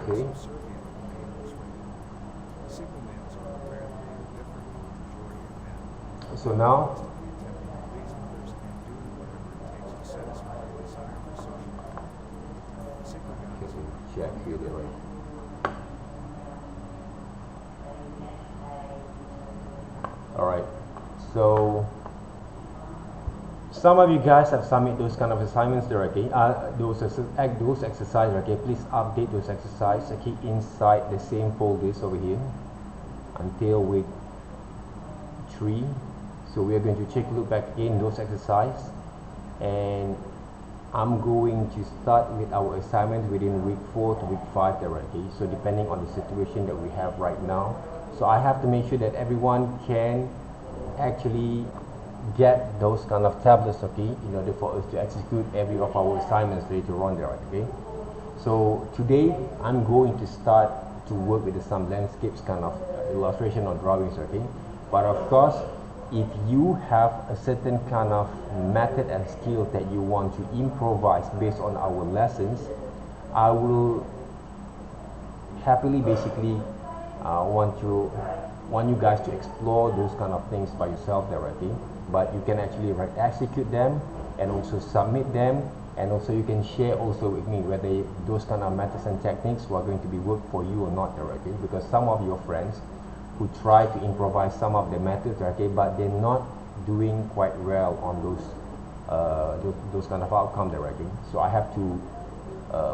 Okay. subservient to being persuaded. Single males are apparently different from the majority of men. So They are now, constantly attempting to please others and doing whatever it takes to satisfy their desire for social approval. Single okay, guys, so check on the here, other right? hand, All right. So some of you guys have submitted those kind of assignments there, okay? Those exercises, okay? Please update those exercises, okay, inside the same folders over here until week 3. So we are going to take a look back in those exercises, and I'm going to start with our assignment within week 4 to week 5 there, okay? So depending on the situation that we have right now. So I have to make sure that everyone can actually get those kind of tablets, okay, in order for us to execute every of our assignments later on there, okay? So today I'm going to start to work with some landscapes kind of illustration or drawings, okay? But of course, if you have a certain kind of method and skill that you want to improvise based on our lessons, I will happily basically want you guys to explore those kind of things by yourself directly, but you can actually execute them and also submit them, and also you can share also with me whether those kind of methods and techniques were going to be work for you or not directly, because some of your friends who try to improvise some of the methods, okay, but they're not doing quite well on those kind of outcome directly. So I have to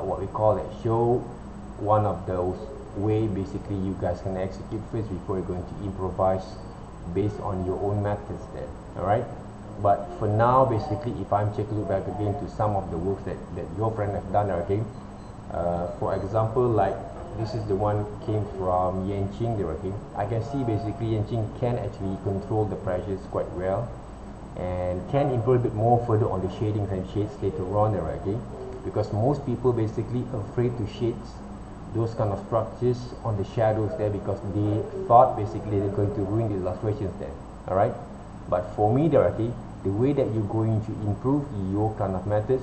what we call it, show one of those way basically you guys can execute first before you're going to improvise based on your own methods there. All right, but for now basically if I'm taking a look back again to some of the works that your friend have done, okay, for example, like this is the one came from Yanqing there, okay. I can see basically Yanqing can actually control the pressures quite well and can improve a bit more further on the shadings and shades later on there, okay, because most people basically afraid to shade those kind of structures on the shadows there because they thought basically they're going to ruin the illustrations there. All right, but for me directly, the way that you're going to improve your kind of methods,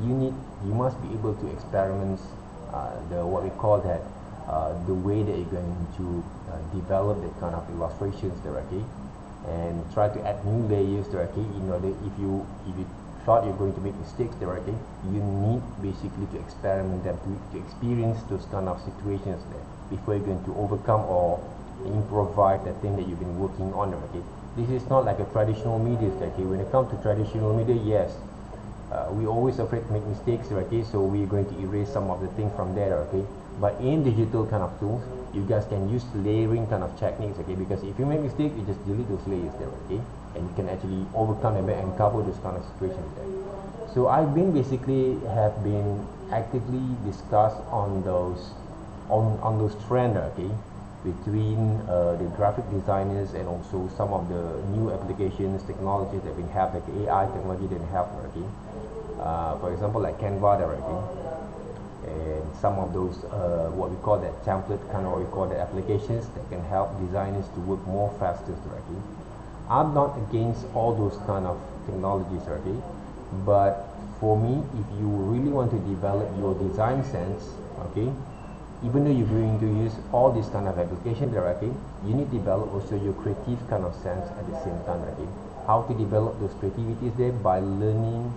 you must be able to experiment the what we call that the way that you're going to develop the kind of illustrations directly, and try to add new layers directly in order if you thought you're going to make mistakes directly, you need basically to experiment them to experience those kind of situations there before you're going to overcome or improvise the thing that you've been working on, okay. This is not like a traditional media, okay. When it comes to traditional media, yes, we always afraid to make mistakes, okay, so we're going to erase some of the things from there, okay. But in digital kind of tools, you guys can use layering kind of techniques, okay, because if you make mistake, you just delete those layers there, okay, and you can actually overcome them and cover those kind of situations there. So I've been basically have been actively discussed on those trends, okay, between the graphic designers and also some of the new applications technologies that we have, like AI technology that we have, okay. For example, like Canva directly, and some of those what we call that template kind of what we call the applications that can help designers to work more faster directly. I'm not against all those kind of technologies already, but for me, if you really want to develop your design sense, okay, even though you're going to use all these kind of application directly, you need to develop also your creative kind of sense at the same time, okay. How to develop those creativities there by learning,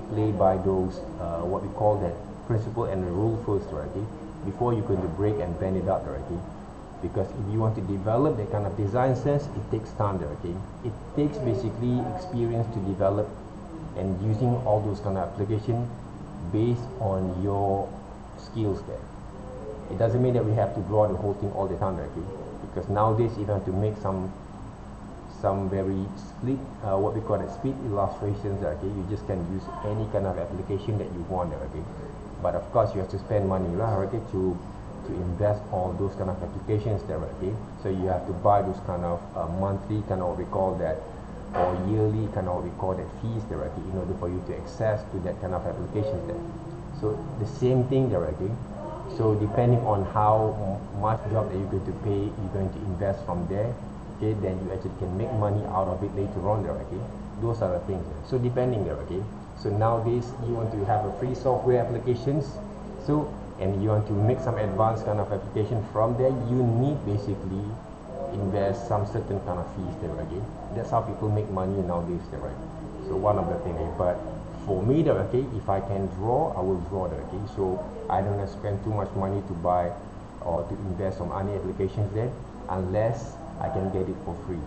play by those what we call that principle and the rule first, right, before you're going to break and bend it out, right, because if you want to develop that kind of design sense, it takes time, okay. It takes basically experience to develop and using all those kind of application based on your skills there. It doesn't mean that we have to draw the whole thing all the time, okay, because nowadays if you have to make some very split what we call it split illustrations, okay, you just can use any kind of application that you want, okay. But of course you have to spend money, right, okay, to invest all those kind of applications there, okay. So you have to buy those kind of monthly kind of what we call that, or yearly kind of what we call that fees there, okay, in order for you to access to that kind of applications there. So the same thing there, okay. So depending on how much job that you're going to pay, you're going to invest from there, okay, then you actually can make money out of it later on there, okay. Those are the things there. So depending there, okay. So nowadays you want to have a free software applications, so and you want to make some advanced kind of application from there, you need basically invest some certain kind of fees there, okay? That's how people make money nowadays there, right? So one of the things, but for me there, okay, if I can draw, I will draw there, okay? So I don't have to spend too much money to buy or to invest on any applications there unless I can get it for free.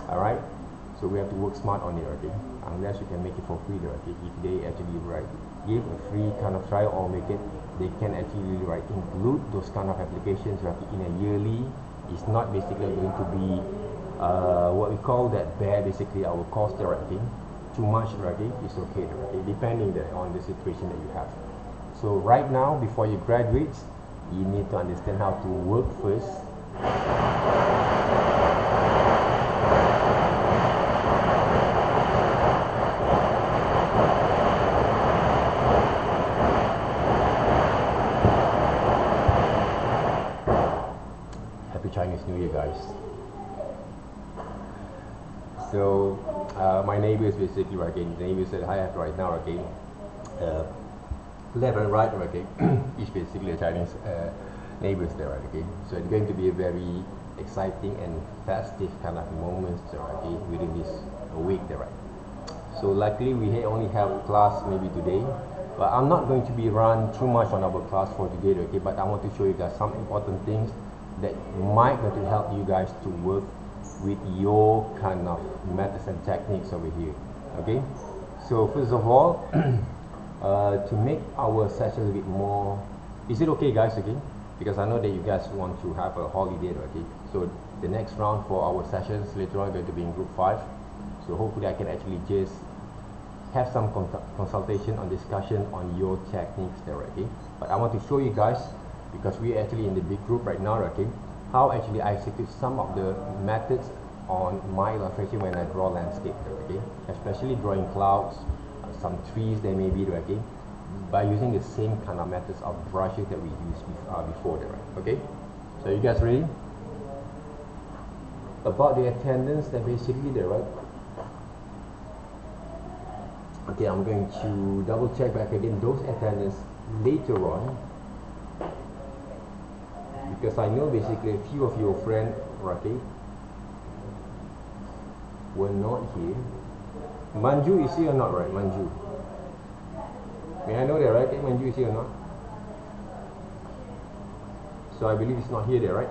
All right, so we have to work smart on it, okay? Unless you can make it for free there, okay? If they actually give a free kind of trial or make it, they can actually include those kind of applications in a yearly. It's not basically going to be what we call that bare basically our cost there, okay? Too much, okay? It's okay there, okay? Depending there on the situation that you have. So right now, before you graduate, you need to understand how to work first. Happy Chinese New Year, guys. So my neighbors basically, okay, the neighbors that I have right now, okay, left and right, okay, is basically a Chinese neighbors there, okay. So it's going to be a very exciting and festive kind of moments there, okay, within this week there, right. So luckily we only have class maybe today, but I'm not going to be run too much on our class for today, okay. But I want to show you guys some important things that might going to help you guys to work with your kind of methods and techniques over here, okay. So first of all, to make our session a bit more, is it okay, guys, okay? Because I know that you guys want to have a holiday, okay? So the next round for our sessions later on going to be in group 5. So hopefully I can actually just have some consultation on discussion on your techniques there, okay? But I want to show you guys, because we are actually in the big group right now, okay, how actually I execute some of the methods on my illustration when I draw landscape there, okay? Especially drawing clouds, some trees there may be, okay, by using the same kind of methods of brushes that we used before there, right? Okay, so you guys ready? About the attendance that basically there, right? Okay, I'm going to double check back again those attendance later on, because I know basically a few of your friends, okay, were not here. Manju is here or not, right? Manju, may I know that, right? Okay, Manju is here or not? So I believe it's not here there, right?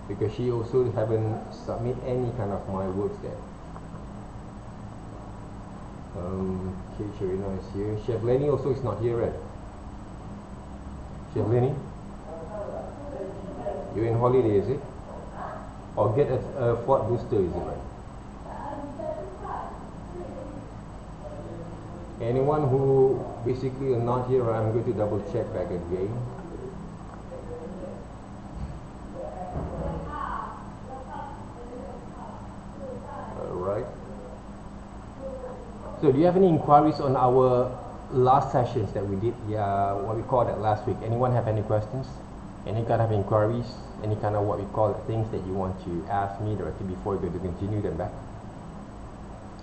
Because she also haven't submit any kind of my works there. Okay, Sharina is here. Chef Lenny also is not here, right? Chef Lenny, you're in holiday, is it? Or get a Ford booster, is it, right? Anyone who basically are not here, I'm going to double check back again. Alright. So do you have any inquiries on our last sessions that we did? Yeah, what we call that last week. Anyone have any questions? Any kind of inquiries? Any kind of what we call things that you want to ask me directly before we go to continue them back?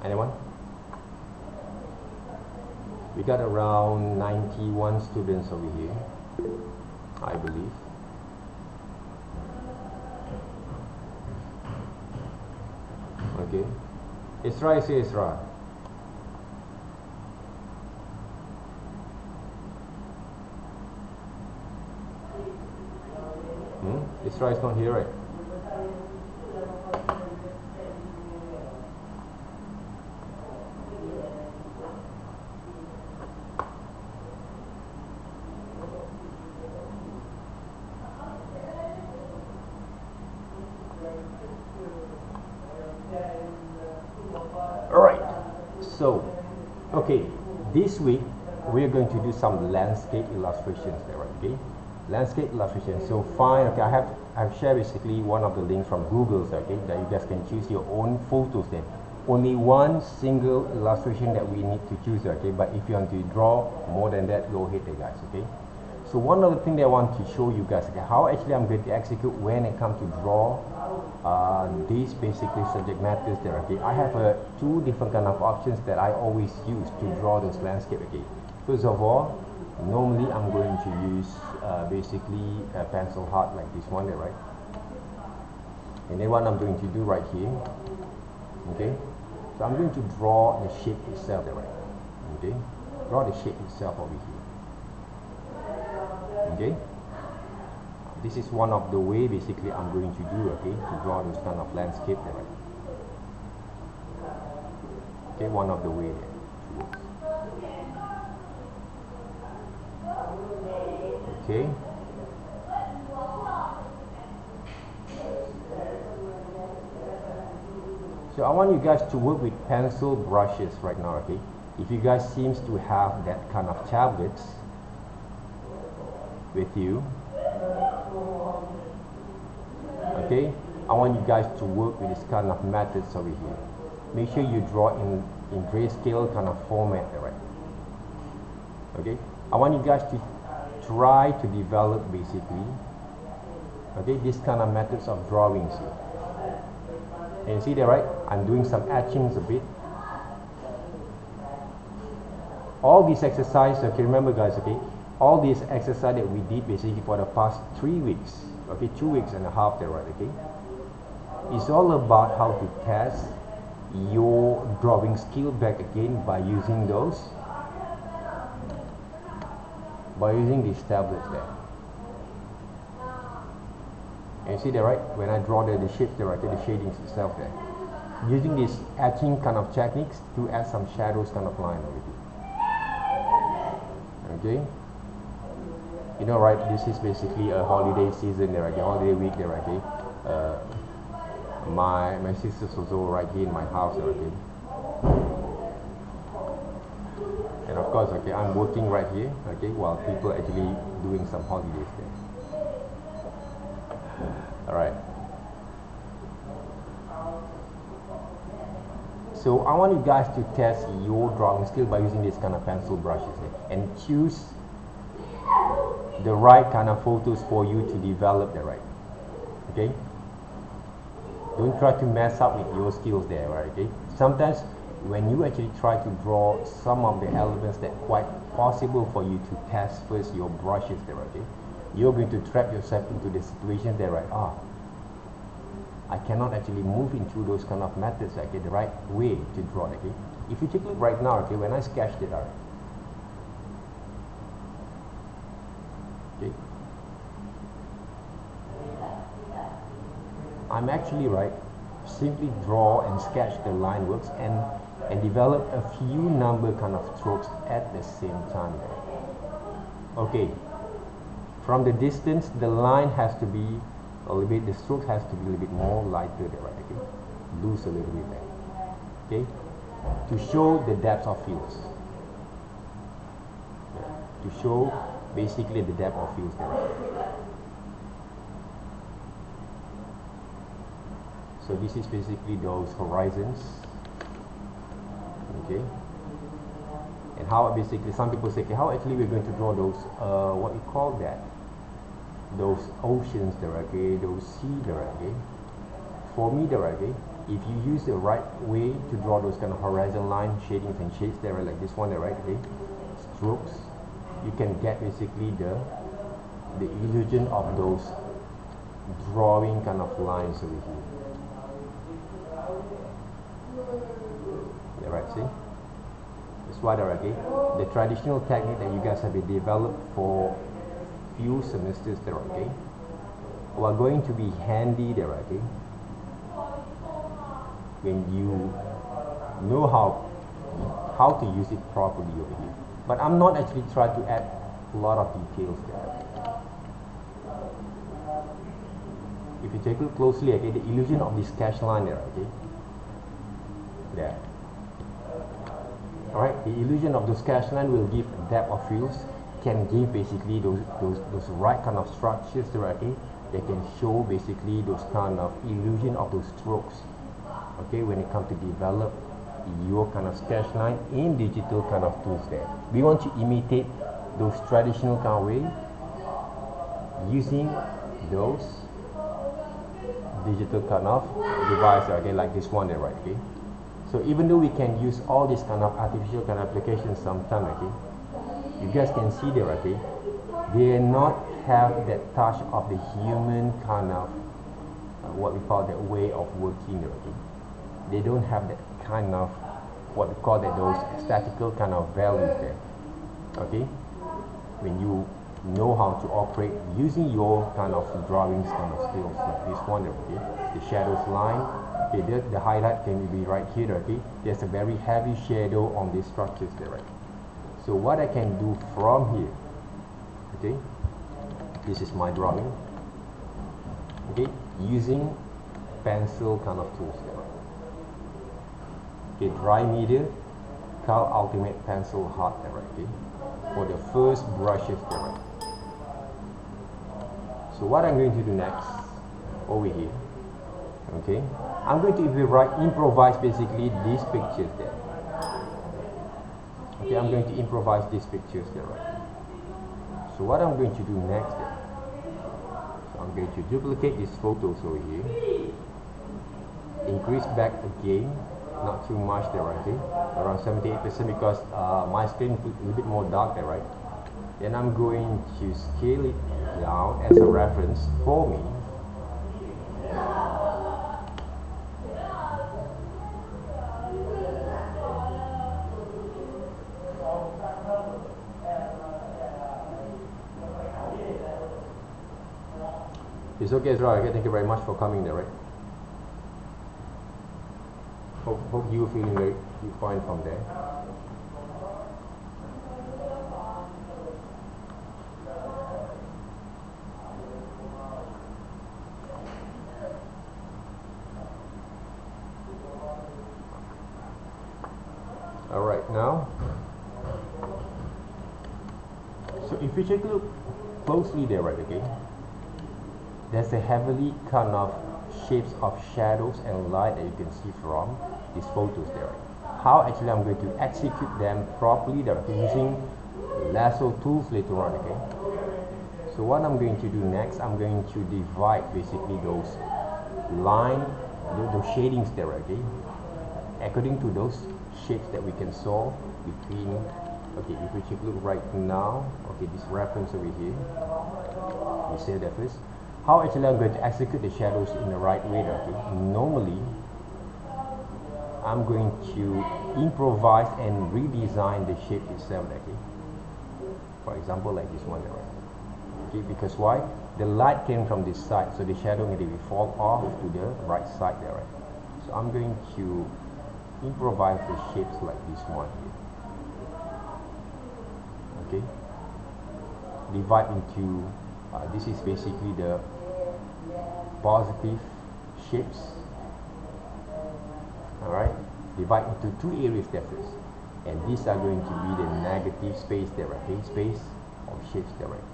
Anyone? We got around 91 students over here, I believe. Okay. Isra is here, Isra. Isra is not here, right? Alright, so okay, this week we are going to do some landscape illustrations there, okay? Landscape illustration. So fine, okay, I've shared basically one of the links from Google's, okay, that you guys can choose your own photos there. Only one single illustration that we need to choose, okay? But if you want to draw more than that, go ahead there, guys, okay? So one of the things that I want to show you guys, okay, how actually I'm going to execute when it comes to draw these basically subject matters there, okay? I have two different kind of options that I always use to draw those landscape, okay? First of all, Normally I'm going to use basically a pencil heart like this one there, right? And then what I'm going to do right here, okay, so I'm going to draw the shape itself there, right? Okay, draw the shape itself over here. Okay, this is one of the way basically I'm going to do, okay, to draw this kind of landscape there, right? Okay, one of the way there. Okay. So I want you guys to work with pencil brushes right now, okay? If you guys seems to have that kind of tablets with you, okay, I want you guys to work with this kind of methods over here. Make sure you draw in grayscale kind of format, right? Okay, I want you guys to try to develop basically, okay, this kind of methods of drawings here. And you see there, right? I'm doing some etchings a bit. All these exercises, okay, remember guys, okay, all these exercise that we did basically for the past 3 weeks, okay, 2 weeks and a half there, right, okay, it's all about how to test your drawing skill back again by using these tablets there. And you see there, right, when I draw the shape there, right, the shadings itself there, using this etching kind of techniques to add some shadows kind of line over here. Okay, you know, right, this is basically a holiday season there, okay, holiday week there, okay. My sister's also right here in my house there, okay. And of course, okay, I'm working right here, okay, while people actually doing some holidays there. All right. So I want you guys to test your drawing skill by using this kind of pencil brushes and choose the right kind of photos for you to develop the right. Okay? Don't try to mess up with your skills there, right? Okay? Sometimes when you actually try to draw some of the elements that quite possible for you to test first your brushes there, okay? You're going to trap yourself into the situation there, right? I cannot actually move into those kind of methods, okay, the right way to draw, okay? If you take a look right now, okay, when I sketched it out, okay, I'm actually, right, simply draw and sketch the line works and develop a few number kind of strokes at the same time there. Okay, from the distance, the line has to be a little bit, the stroke has to be a little bit more lighter there, right, okay? Loose a little bit there, okay? To show the depth of fields. Yeah. To show basically the depth of fields there, right? So this is basically those horizons, okay? And how basically, some people say, okay, how actually we're going to draw those, what you call that? Those oceans there, okay, those sea there, okay. For me there, okay, if you use the right way to draw those kind of horizon line shadings and shades there, like this one there, right, okay, strokes, you can get basically the illusion of those drawing kind of lines over here. Yeah, right, see? That's why there, okay, the traditional technique that you guys have been developed for few semesters there, okay, are going to be handy there, okay, when you know how to use it properly over here. But I'm not actually trying to add a lot of details there. If you take a look closely, okay, the illusion of this sketch line there, okay, there. All right, the illusion of the sketch line will give depth of fields, can give basically those right kind of structures there, okay. They can show basically those kind of illusion of those strokes, okay, when it comes to develop your kind of sketch line in digital kind of tools there. We want to imitate those traditional kind of way using those digital kind of device, okay, like this one there, right, okay. So even though we can use all this kind of artificial kind of applications sometimes, okay, you guys can see there, okay, they not have that touch of the human kind of what we call that way of working there, okay. They don't have that kind of what we call that those aesthetical kind of values there, okay. When you know how to operate using your kind of drawings kind of skills like this one there, okay, the shadows line, okay, the highlight can be right here, okay. There's a very heavy shadow on these structures there, right. So what I can do from here, okay, this is my drawing, okay, using pencil kind of tools there, right. Okay, dry media, Cal Ultimate Pencil Hard there, right, okay, for the first brushes there, right. So what I'm going to do next, over here, okay, I'm going to improvise basically these pictures there. Okay, I'm going to improvise these pictures there, right. So what I'm going to do next there, so I'm going to duplicate these photos over here, increase back again, not too much there, right, okay, around 78% because my screen is a little bit more dark there, right. Then I'm going to scale it down as a reference for me. It's okay as well, okay? Thank you very much for coming there, right? Hope you feeling very fine from there. Alright, now, so if you take a look closely there, right, okay, there's a heavily kind of shapes of shadows and light that you can see from these photos there, right. How actually I'm going to execute them properly there, okay, using Lasso Tools later on, okay. So what I'm going to do next, I'm going to divide basically those line, those shadings there, okay, according to those shapes that we can solve between, okay, if we take a look right now, okay, this reference over here, we say that first. How actually I'm going to execute the shadows in the right way there, okay. Normally, I'm going to improvise and redesign the shape itself, okay. For example, like this one there, right. Okay, because why? The light came from this side, so the shadow maybe fall off to the right side there, right. So I'm going to improvise the shapes like this one here, okay. Divide into this is basically the positive shapes, alright. Divide into two areas there first, and these are going to be the negative space there, okay, space of shapes there, right.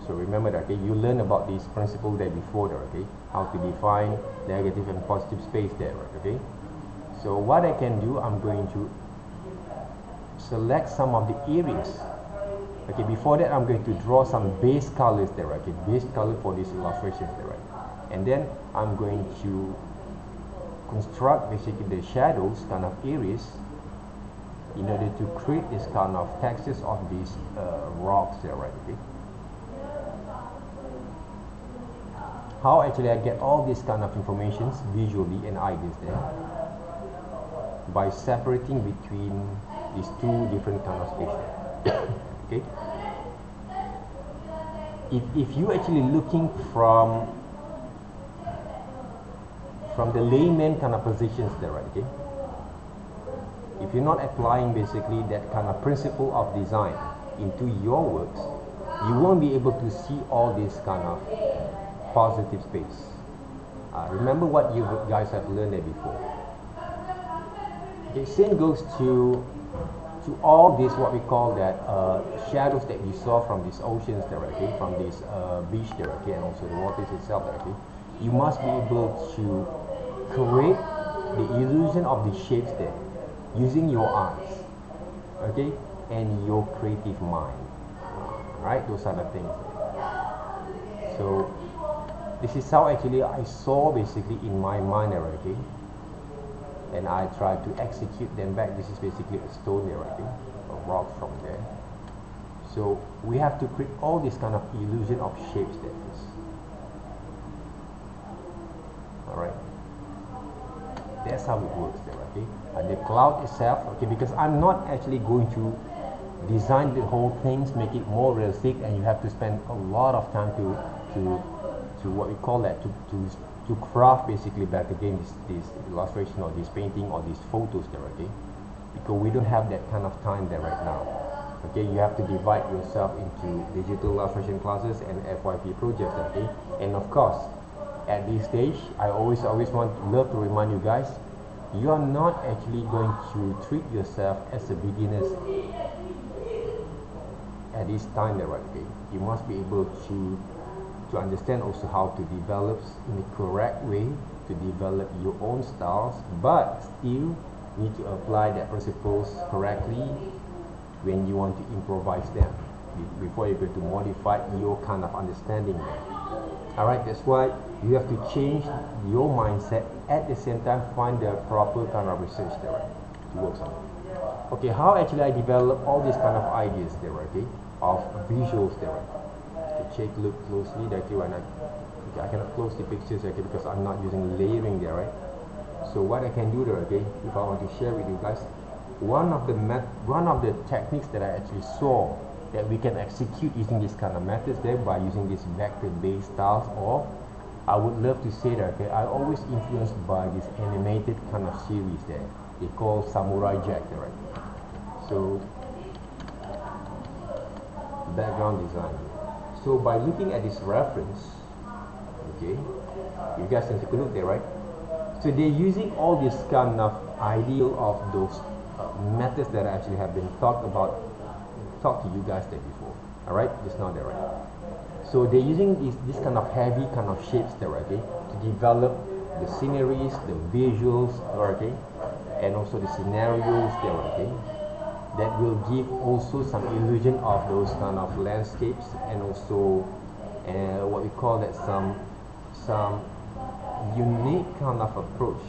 So remember that, okay, you learn about this principle there before there, okay, how to define negative and positive space there, right, okay. So what I can do, I'm going to select some of the areas, okay. Before that, I'm going to draw some base colors there, okay, base color for these illustrations there, right. And then I'm going to construct basically the shadows kind of areas in order to create this kind of textures of these rocks there, right, okay. How actually I get all this kind of information visually and ideas there? By separating between these two different kind of spaces. Okay. If you actually looking from the layman kind of positions there, right, okay. If you're not applying basically that kind of principle of design into your works, you won't be able to see all this kind of positive space. Remember what you guys have learned there before. Okay, same goes to all this what we call that shadows that you saw from these oceans there, okay, from this beach there, okay, and also the waters itself there, okay. You must be able to create the illusion of the shapes there using your eyes, okay, and your creative mind, right? Those are the things. So this is how actually I saw basically in my mind, okay, and I try to execute them back. This is basically a stone there, I think, a rock from there. So we have to create all this kind of illusion of shapes that is. Alright, that's how it works there, okay? And the cloud itself, okay, because I'm not actually going to design the whole things, make it more realistic, and you have to spend a lot of time to what we call that, to craft basically back again this illustration or this painting or these photos there, okay? Because we don't have that kind of time there right now. Okay, you have to divide yourself into digital illustration classes and FYP projects, okay? And of course, at this stage, I always love to remind you guys, you are not actually going to treat yourself as a beginners at this time there, right? Okay, you must be able to understand also how to develop in the correct way, to develop your own styles, but still need to apply that principles correctly when you want to improvise them before you're going to modify your kind of understanding there. Alright, that's why you have to change your mindset, at the same time find the proper kind of research there, right, to work on. Okay, how actually I develop all these kind of ideas there, okay, of visuals there, right? Okay, look closely there, okay, when I cannot close the pictures, okay, because I'm not using layering there, right? So what I can do there, okay, if I want to share with you guys, one of the techniques that I actually saw that we can execute using this kind of methods there by using this vector-based styles, or I would love to say that, okay, I always influenced by this animated kind of series there. They call Samurai Jack there, right? So background design. So by looking at this reference, okay, you guys can take a look there, right? So they're using all this kind of ideal of those methods that I actually have been talked to you guys there before. Alright, just now there, right? So they're using this kind of heavy kind of shapes there, okay, to develop the sceneries, the visuals, okay, and also the scenarios there, okay, that will give also some illusion of those kind of landscapes, and also what we call that some unique kind of approach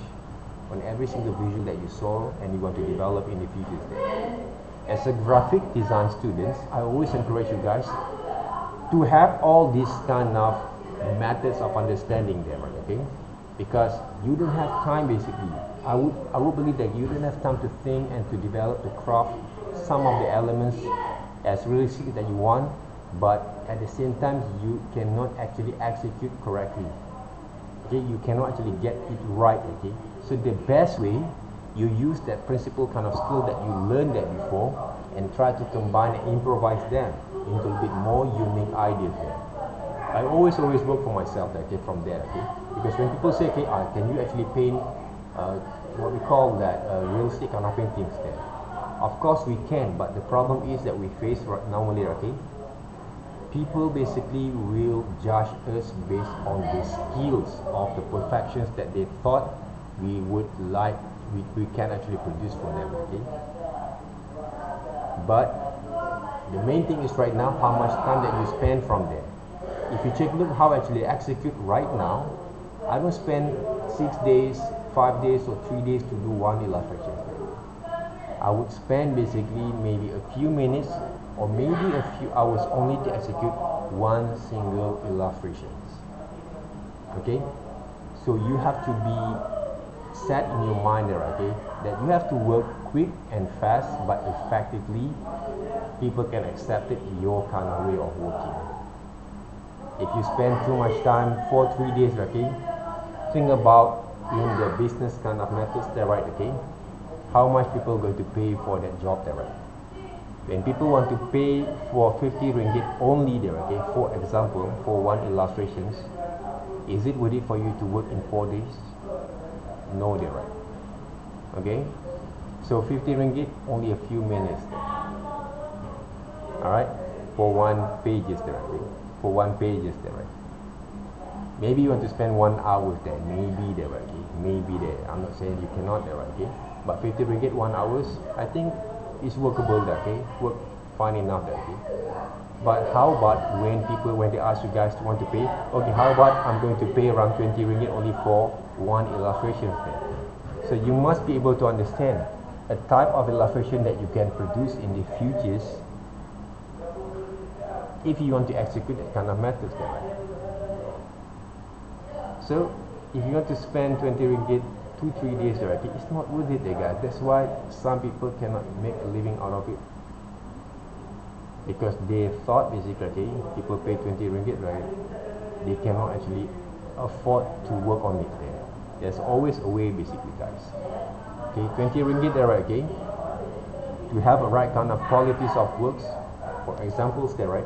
on every single visual that you saw and you want to develop in the futures there. As a graphic design students, I always encourage you guys to have all these kind of methods of understanding there, okay? Because you don't have time basically. I would believe that you don't have time to think and to develop, to craft some of the elements as realistic that you want, but at the same time you cannot actually execute correctly. Okay, you cannot actually get it right, okay? So the best way, you use that principle kind of skill that you learned that before and try to combine and improvise them into a bit more unique ideas there. I always work for myself, okay, from there, okay? Because when people say, okay, can you actually paint what we call that realistic kind of paintings there? Of course we can, but the problem is that we face right normally, okay? People basically will judge us based on the skills of the perfections that they thought we would like, we can actually produce for them, okay? But the main thing is right now how much time that you spend from there. If you check look how I actually execute right now, I don't spend 6 days, 5 days or 3 days to do one illustration. I would spend basically maybe a few minutes or maybe a few hours only to execute one single illustrations. Okay, so you have to be set in your mind there, okay, that you have to work quick and fast but effectively. People can accept it, your kind of way of working. If you spend too much time for 3 days, okay, think about in the business kind of methods there, right, okay, how much people are going to pay for that job there, right? When people want to pay for 50 ringgit only there, okay, for example, for one illustrations, is it worth it for you to work in 4 days? No, there, right? Okay, so 50 ringgit, only a few minutes there. Alright, for one pages there, okay? For one pages there, right? Maybe you want to spend 1 hour there, maybe there, okay? Maybe there. I'm not saying you cannot there, okay? But 50 ringgit 1 hours, I think it's workable there, okay? Work fine enough there, okay? But how about when they ask you guys to want to pay, okay, how about I'm going to pay around 20 ringgit only for one illustration there? So you must be able to understand a type of illustration that you can produce in the futures if you want to execute that kind of methods there, right? So if you want to spend 20 ringgit 2-3 days there, okay, it's not worth it there, guys. That's why some people cannot make a living out of it, because they thought basically, okay, people pay 20 ringgit, right? They cannot actually afford to work on it there. There's always a way basically, guys. Okay, 20 ringgit there, right? Okay, to have a right kind of qualities of works, for examples there, right?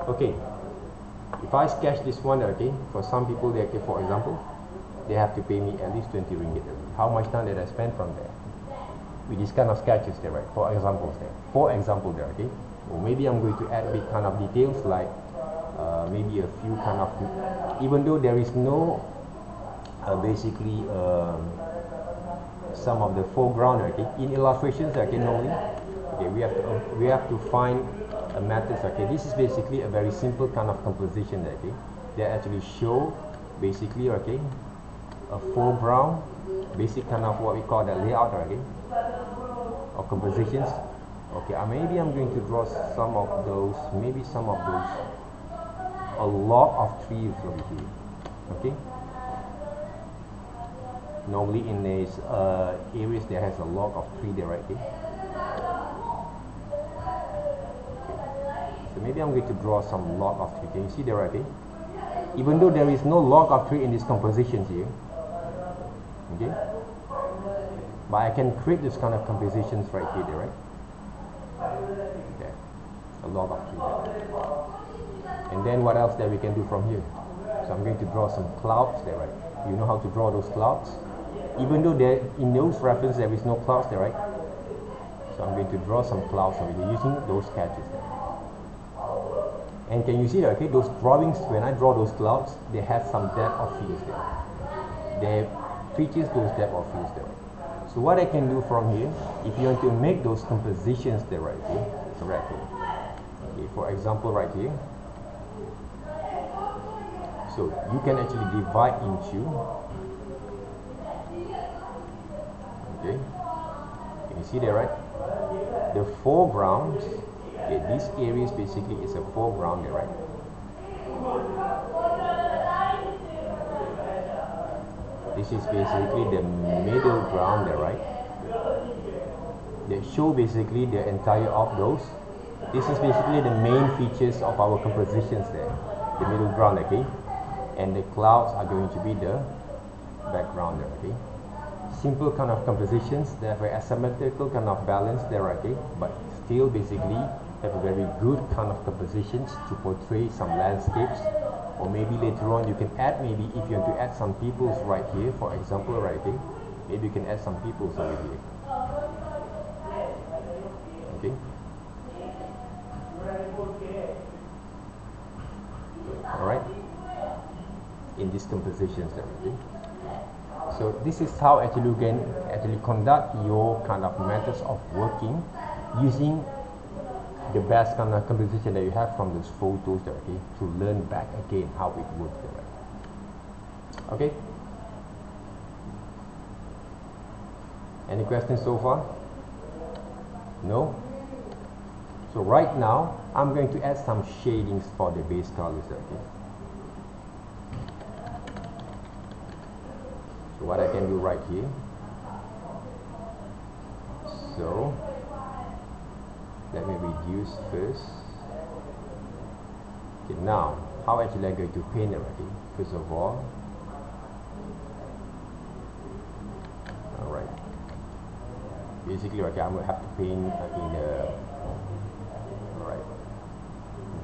Okay, if I sketch this one, okay, for some people, they, okay, for example, they have to pay me at least 20 ringgit. How much time did I spend from there? With this kind of sketches there, right? For examples there. For example there, okay? Or maybe I'm going to add a bit kind of details like maybe a few kind of, even though there is no basically some of the foreground, okay? In illustrations, okay, normally, okay, we have to find a method, okay? This is basically a very simple kind of composition, okay? They actually show basically, okay, a foreground, basic kind of what we call the layout, okay, or compositions. Okay, maybe I'm going to draw some of those, maybe some of those, a lot of trees over here, okay. Normally in these areas there has a lot of tree there, right? Okay. So maybe I'm going to draw some log of tree. Can you see there, right? Okay. Even though there is no log of tree in these compositions here, okay, but I can create this kind of compositions right here, right? Okay, a log of tree there. And then what else that we can do from here? So I'm going to draw some clouds there, right? You know how to draw those clouds? Even though there in those references there is no clouds there, right? So I'm going to draw some clouds over here using those sketches there. And can you see that, okay, those drawings, when I draw those clouds, they have some depth of fields there. They features those depth of fields there. So what I can do from here, if you want to make those compositions there, right here, correctly. Okay, for example, right here. So you can actually divide into, okay, can you see there, right? The foreground, okay, this area basically is a foreground there, right? This is basically the middle ground there, right? They show basically the entire of those. This is basically the main features of our compositions there, the middle ground, okay? And the clouds are going to be the background there, okay? Simple kind of compositions, they have an asymmetrical kind of balance there, okay? But still basically have a very good kind of compositions to portray some landscapes. Or maybe later on you can add, maybe if you want to add some peoples right here, for example, right here, maybe you can add some peoples over here. Okay? Alright? In these compositions there, okay? So this is how actually you can actually conduct your kind of methods of working using the best kind of composition that you have from those photos there, okay, to learn back again how it works there, right? Okay? Any questions so far? No? So right now I'm going to add some shadings for the base colors there, okay? So what I can do right here, so let me reduce first. Okay, now how actually I'm going to paint it, okay? First of all, alright, basically, okay, I'm going to have to paint in a alright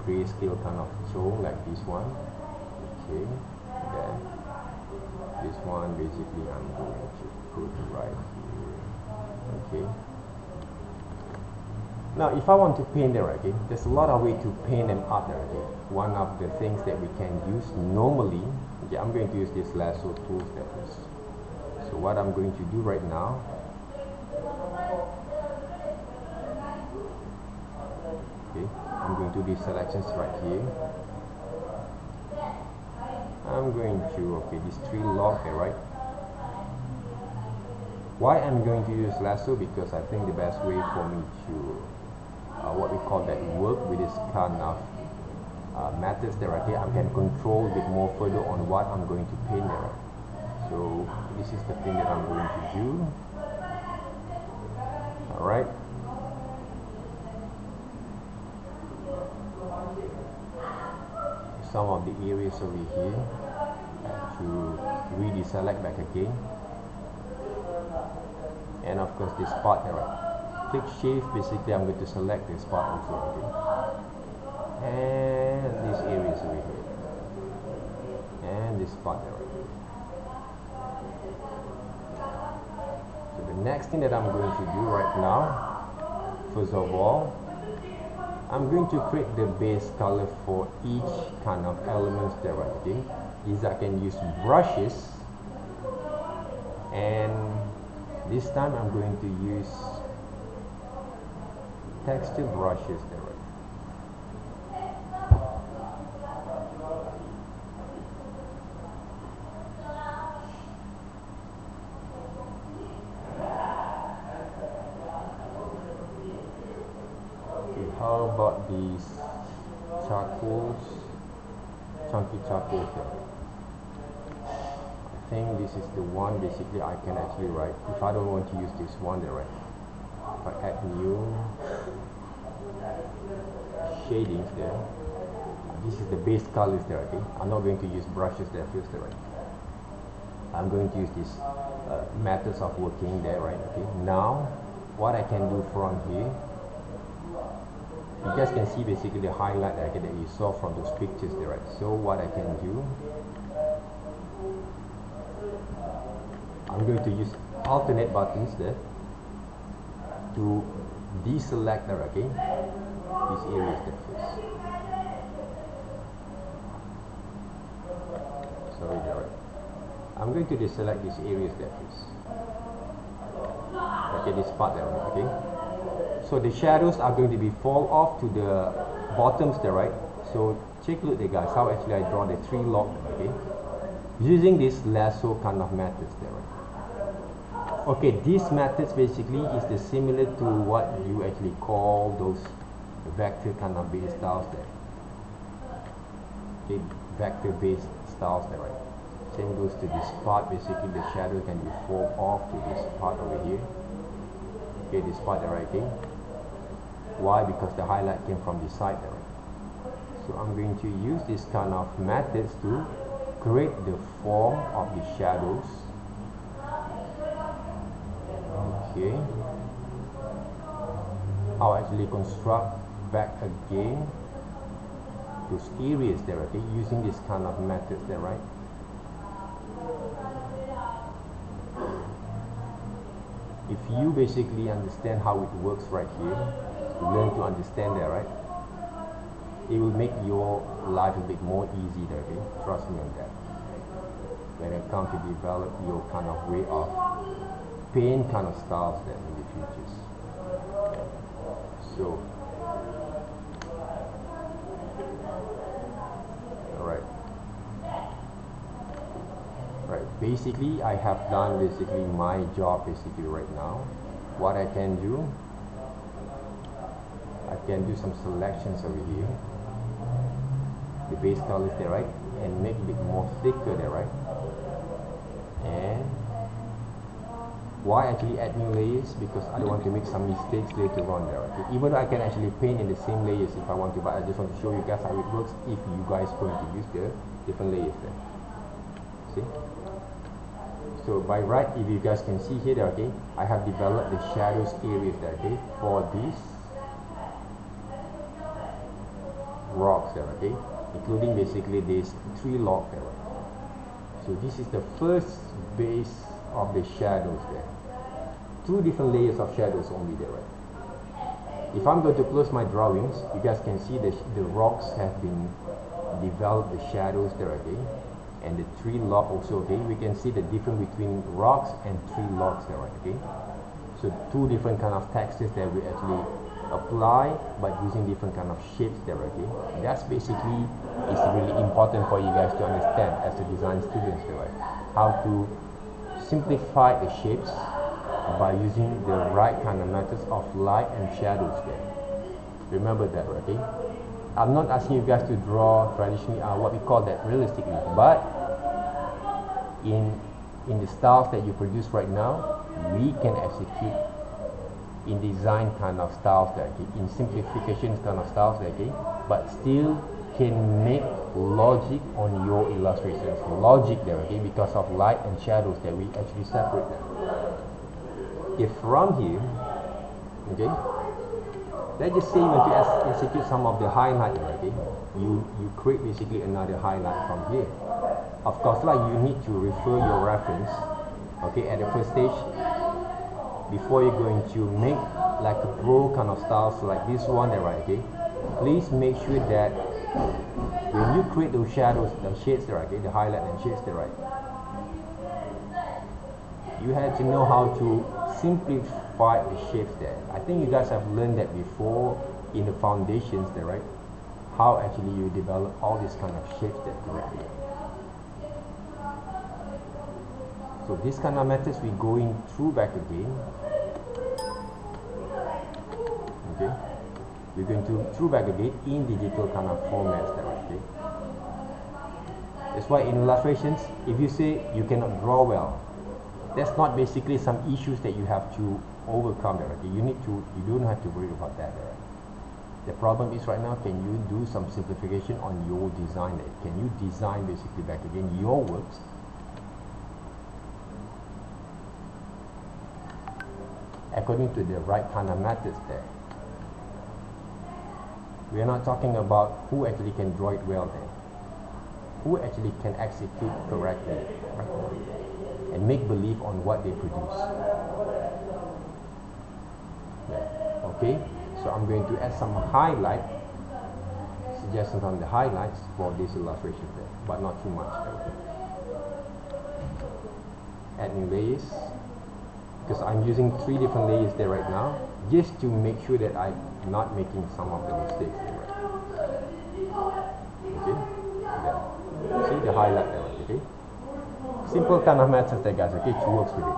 grayscale kind of tone like this one, okay. Then this one basically I'm going to put right here, okay. Now if I want to paint them, okay, there's a lot of way to paint them up there, okay. One of the things that we can use normally, okay, I'm going to use this Lasso Tools there first. So what I'm going to do right now, okay, I'm going to do these selections right here. I'm going to, okay, these three logs there, right? Why I'm going to use lasso? Because I think the best way for me to what we call that work with this kind of methods there, okay, I can control a bit more further on what I'm going to paint there, right? So this is the thing that I'm going to do. All right. Some of the areas over here to really select back again, and of course this part there, right? Click shift, basically I'm going to select this part also, okay, and these areas over here, and this part there, right? So the next thing that I'm going to do right now, first of all, I'm going to create the base color for each kind of elements there, right? Okay, is I can use brushes, and this time I'm going to use texture brushes there, right? Okay, how about these charcoals, chunky charcoals there? I think this is the one basically I can actually write. If I don't want to use this one there, right? If I add new shadings there, this is the base colors there, okay? I'm not going to use brushes there first, right? I'm going to use these methods of working there, right? Okay, now what I can do from here, you guys can see basically the highlight that you saw from those pictures there, right? So what I can do, I'm going to use alternate buttons there to deselect there, okay, these areas there first. Sorry there, right? I'm going to deselect these areas there first. Okay, this part there, okay. So the shadows are going to be fall off to the bottoms there, right? So take a look there, guys, how actually I draw the three log, okay, using this lasso kind of methods there, right? Okay, these methods basically is the similar to what you actually call those vector kind of base styles there. Okay, vector based styles there, right? Same goes to this part, basically the shadow can be fall off to this part over here. Okay, this part there, right? Okay. Why? Because the highlight came from this side there, right? So I'm going to use this kind of methods to create the form of the shadows. Okay, I'll actually construct back again those areas there, okay, using this kind of methods there, right? If you basically understand how it works right here, learn to understand there, right, it will make your life a bit more easy there, okay? Trust me on that. When it comes to develop your kind of way of paint kind of styles then in the futures. So alright, basically I have done basically my job basically right now. What I can do, I can do some selections over here, the base colors there, right, and make it a bit more thicker there, right? And why actually add new layers? Because I don't want to make some mistakes later on there, okay? Even though I can actually paint in the same layers if I want to, but I just want to show you guys how it works if you guys going to use the different layers there. See? So by right, if you guys can see here, okay, I have developed the shadows areas there, okay, for these rocks there, okay, including basically these three logs there. So this is the first base of the shadows there. Two different layers of shadows only there, right? If I'm going to close my drawings, you guys can see the rocks have been developed, the shadows there, okay, and the tree log also, okay. We can see the difference between rocks and tree logs there, right? Okay, so two different kind of textures that we actually apply but using different kind of shapes there, okay? That's basically is really important for you guys to understand as a design students there, right? How to simplify the shapes by using the right kind of methods of light and shadows there. Remember that, okay? I'm not asking you guys to draw traditionally what we call that realistically, but in the styles that you produce right now, we can execute in design kind of styles there, okay? In simplifications kind of styles there, okay? But still can make logic on your illustrations, logic there, okay? Because of light and shadows that we actually separate them. If from here, okay, let's just say you want to execute some of the highlight, okay? You create basically another highlight from here. Of course, like you need to refer your reference, okay, at the first stage before you're going to make like a pro kind of styles like this one there, right? Okay, please make sure that when you create those shadows, the shades there, okay, the highlight and shades there, right, you have to know how to simplify the shapes there. I think you guys have learned that before in the foundations there, right? How actually you develop all these kind of shapes there correctly. So this kind of methods we going through back again. Okay, we're going to through back again in digital kind of formats there, okay? That's why in illustrations, if you say you cannot draw well, that's not basically some issues that you have to overcome there, okay? You don't have to worry about that there. The problem is right now, can you do some simplification on your design there? Can you design basically back again your works according to the right kind of methods there? We are not talking about who actually can draw it well there, who actually can execute correctly, right? And make believe on what they produce. Yeah. Okay, so I'm going to add some highlight suggestions on the highlights for this illustration there, but not too much. Add new layers, because I'm using 3 different layers there right now, just to make sure that I'm not making some of the mistakes there, right? Okay, yeah. See the highlight there, right? Okay, simple kind of methods there, guys, okay, to work with it.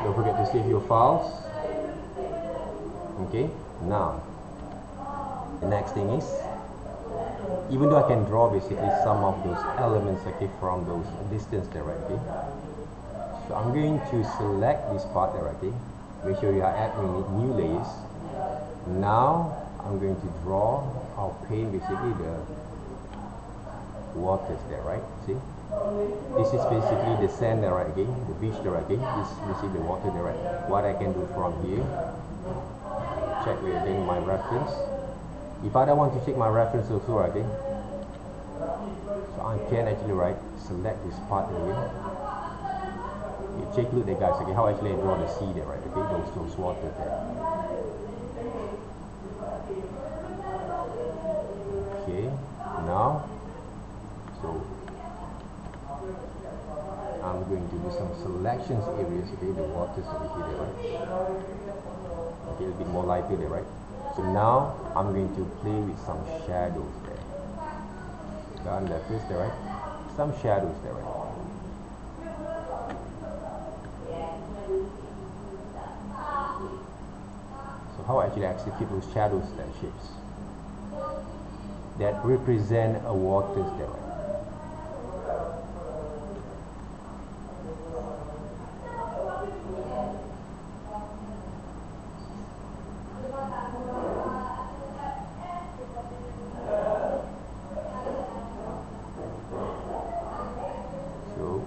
Don't forget to save your files. Okay, now the next thing is, even though I can draw basically some of those elements, okay, from those distance there, right? Okay, so I'm going to select this part there, okay? Make sure you are adding new layers. Now I'm going to draw or paint basically the waters there, right? See, this is basically the sand there, right? Okay, the beach there, right? Okay, this you see the water there, right? What I can do from here, check again my reference. If I don't want to check my reference also, right? Okay, so I can actually select this part here. You take a look there, guys, okay, how actually I draw the sea there, right? Okay, those water there. Okay, now, so I'm going to do some selections areas, okay, the waters over here, right? Okay, a little bit more lighter there, right? So now I'm going to play with some shadows there. Done that first there, right? Some shadows there, right? So how I actually execute those shadows there, shapes that represent a waters there, right? So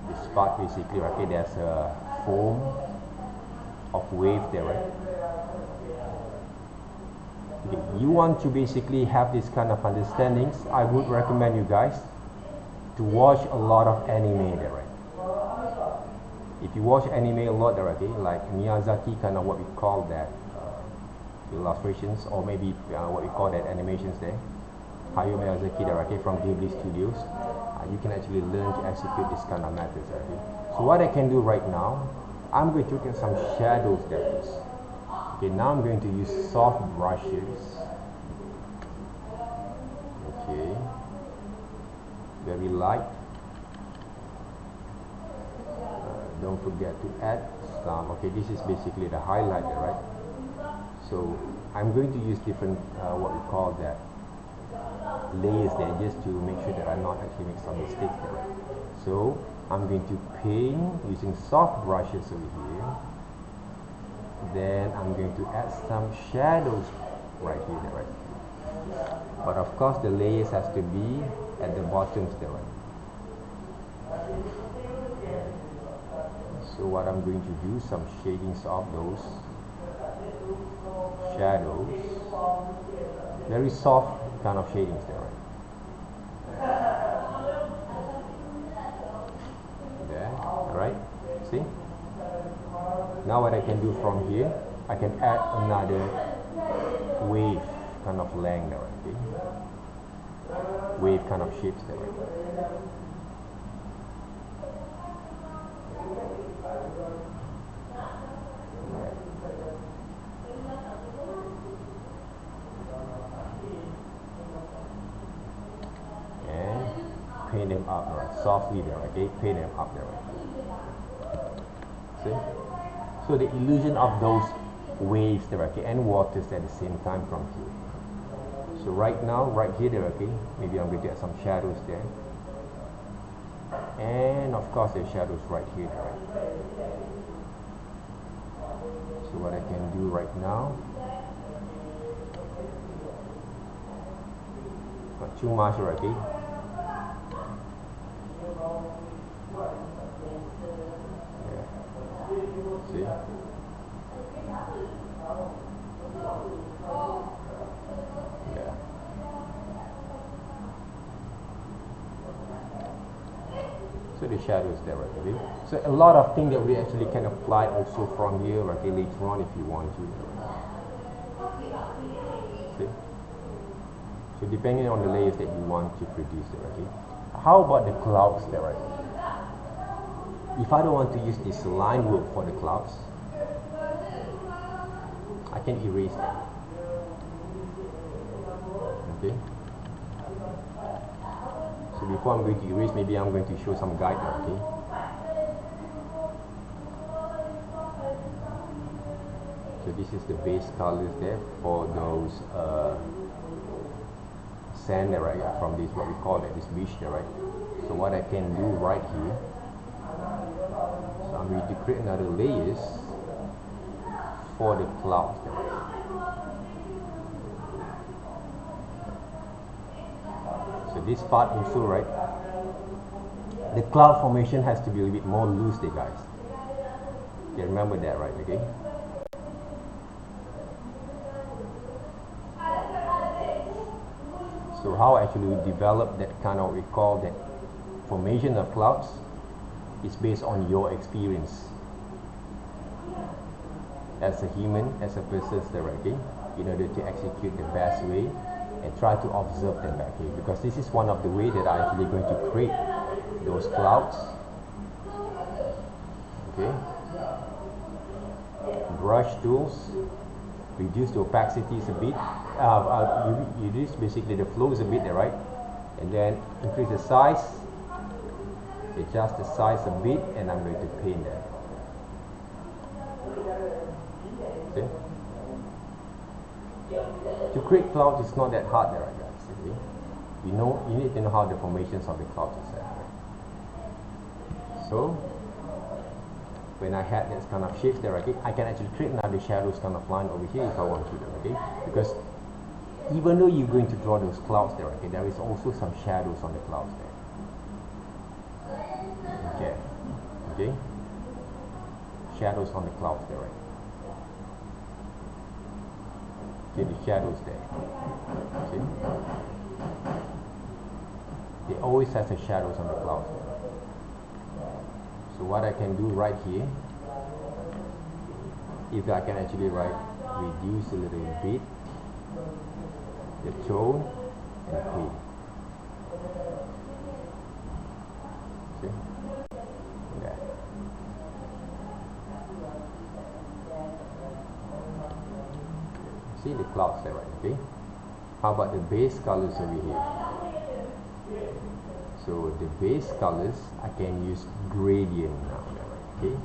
this part basically, okay, there's a foam of wave there, right? Okay, you want to basically have this kind of understandings, I would recommend you guys to watch a lot of anime there, right? If you watch anime a lot there, okay, like Miyazaki, kind of what we call that illustrations, or maybe what we call that animations there, Hayao Miyazaki there, okay, from Ghibli Studios, you can actually learn to execute this kind of methods, okay? So what I can do right now, I'm going to look at some shadows there first. Okay, now I'm going to use soft brushes. Okay, very light. Don't forget to add some. Okay, this is basically the highlighter, right? So I'm going to use different what we call that layers there, just to make sure that I'm not actually make some mistakes there, right? So I'm going to paint using soft brushes over here. Then I'm going to add some shadows right here, right? But of course the layers has to be at the bottom there, right? So what I'm going to do, some shadings of those shadows, very soft kind of shadings there, right? There, right? See? Now what I can do from here, I can add another wave kind of length there, right? Okay? Wave kind of shapes there, right? And paint them up, right? Softly there, right? Okay? Paint them up there, right? See? So the illusion of those waves there, okay? And waters at the same time from here. So right now, right here there, okay? Maybe I'm going to add some shadows there. And of course there's shadows right here, right? So what I can do right now, not too much, right? Okay? Yeah. See? Yeah. So the shadows there, right? Okay? So a lot of things that we actually can apply also from here, okay, later on if you want to. See? So depending on the layers that you want to produce there, okay? How about the clouds there, right? If I don't want to use this line work for the clouds, I can erase them. Okay? So before I'm going to erase, maybe I'm going to show some guide there, okay? So this is the base colors there for those sand there, right? From this, what we call it, this beach there, right? So what I can do right here, so I'm going to create another layers for the clouds there. So this part also, right? The cloud formation has to be a little bit more loose there, guys. Okay, remember that, right? Okay. So how actually we develop that kind of, we call that formation of clouds, is based on your experience as a human, as a person, okay, in order to execute the best way and try to observe them back here, because this is one of the way that I'm actually going to create those clouds. Okay, brush tools, reduce the opacities a bit, reduce basically the flows a bit there, right? And then increase the size, adjust the size a bit, and I'm going to paint that. See? To create clouds is not that hard there, right, guys? Okay? You need to know how the formations of the clouds is set, right? So when I had this kind of shapes there, okay, I can actually create another shadows kind of line over here if I want to, okay? Because even though you're going to draw those clouds there, okay, there is also some shadows on the clouds there. Okay, okay, shadows on the clouds there, right? Okay, the shadows there. See? They always has the shadows on the clouds there. So what I can do right here, if I can actually reduce a little bit the tone and paint. See? Yeah. See the clouds there, right? Okay. How about the base colors over here? So the base colors, I can use gradient now, there, right? Okay.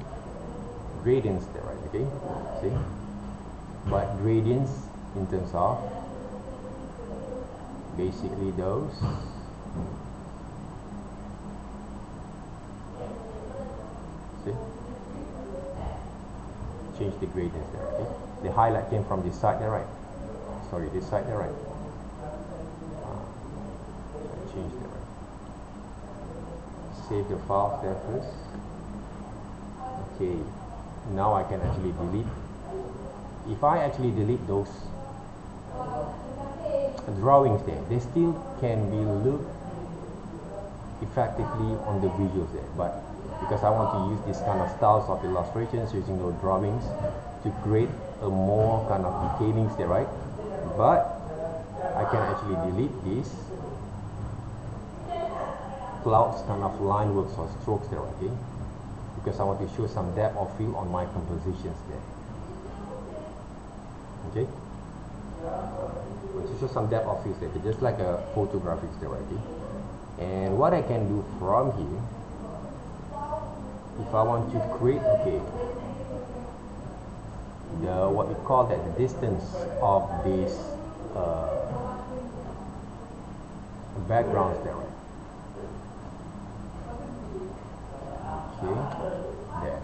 Gradients there, right? Okay. See. But gradients in terms of basically those. See. Change the gradients there, okay? The highlight came from this side there, right? Sorry, this side there, right? Change there, right? Save the files there first. Okay, now I can actually delete. If I actually delete those drawings there, they still can be looked effectively on the visuals there, but because I want to use this kind of styles of illustrations using those drawings to create a more kind of detailings there, right? But I can actually delete these clouds kind of line works or strokes there, okay? Because I want to show some depth of field on my compositions there. Okay? I want to show some depth of fields there, just like a photographics there, okay? And what I can do from here, if I want to create, okay, the what we call that the distance of these backgrounds there, right? Okay, there.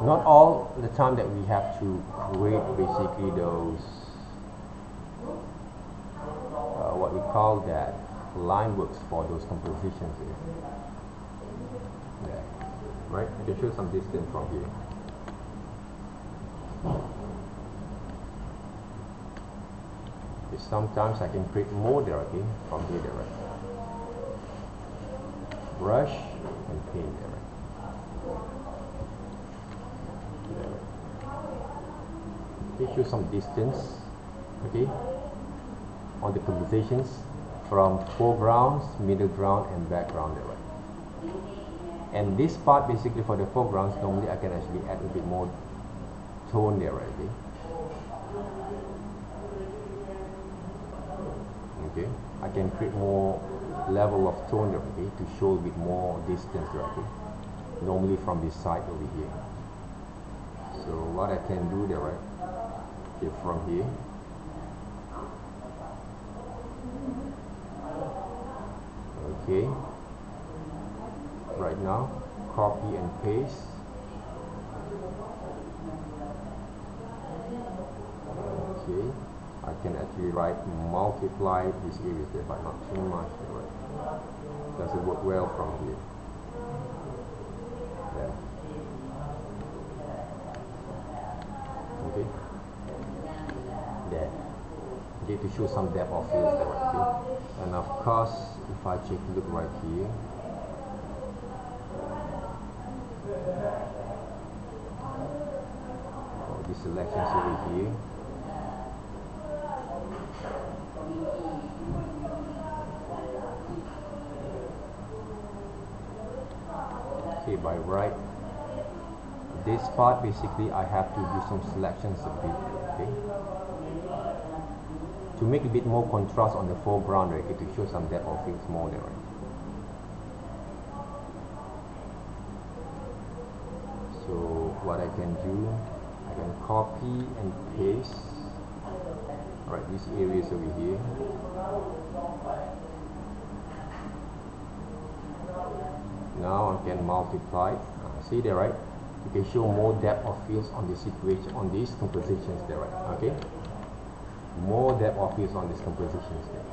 Not all the time that we have to create basically those what we call that line works for those compositions here. There. Right? I can show some distance from here. Okay, sometimes I can create more there, okay, from here there, right? Brush and paint there, right? There, right? Okay, show some distance, okay, on the compositions from foregrounds, middle ground, and background there, right? And this part basically for the foregrounds, normally I can actually add a bit more tone there, right? Okay, I can create more level of tone there, okay, to show a bit more distance there, okay, normally from this side over here. So what I can do there, right, okay, from here, okay, right now copy and paste. Okay, I can actually multiply these areas there, but not too much there, right? Does it work well from here? There. Okay. There. Okay, to show some depth of fields there, right? Okay. And of course, if I take a look right here, these selections over here. Okay, by right, this part basically I have to do some selections a bit, okay, to make a bit more contrast on the foreground, right, okay, to show some depth of fields more there, right? So what I can do, I can copy and paste, right, these areas over here. Now I can multiply. See there, right? You can show more depth of fields on this situation, on these compositions there, right? Okay. More depth of fields on these compositions there.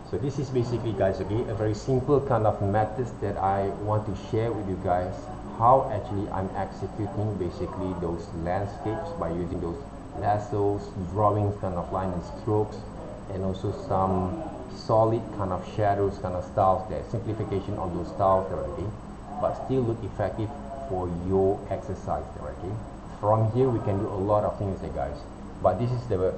So this is basically, guys, okay, a very simple kind of methods that I want to share with you guys. How actually I'm executing basically those landscapes by using those lassos, drawings, kind of line and strokes, and also some solid kind of shadows kind of styles there, simplification on those styles there, okay, but still look effective for your exercise there, okay. From here we can do a lot of things there, guys, but this is the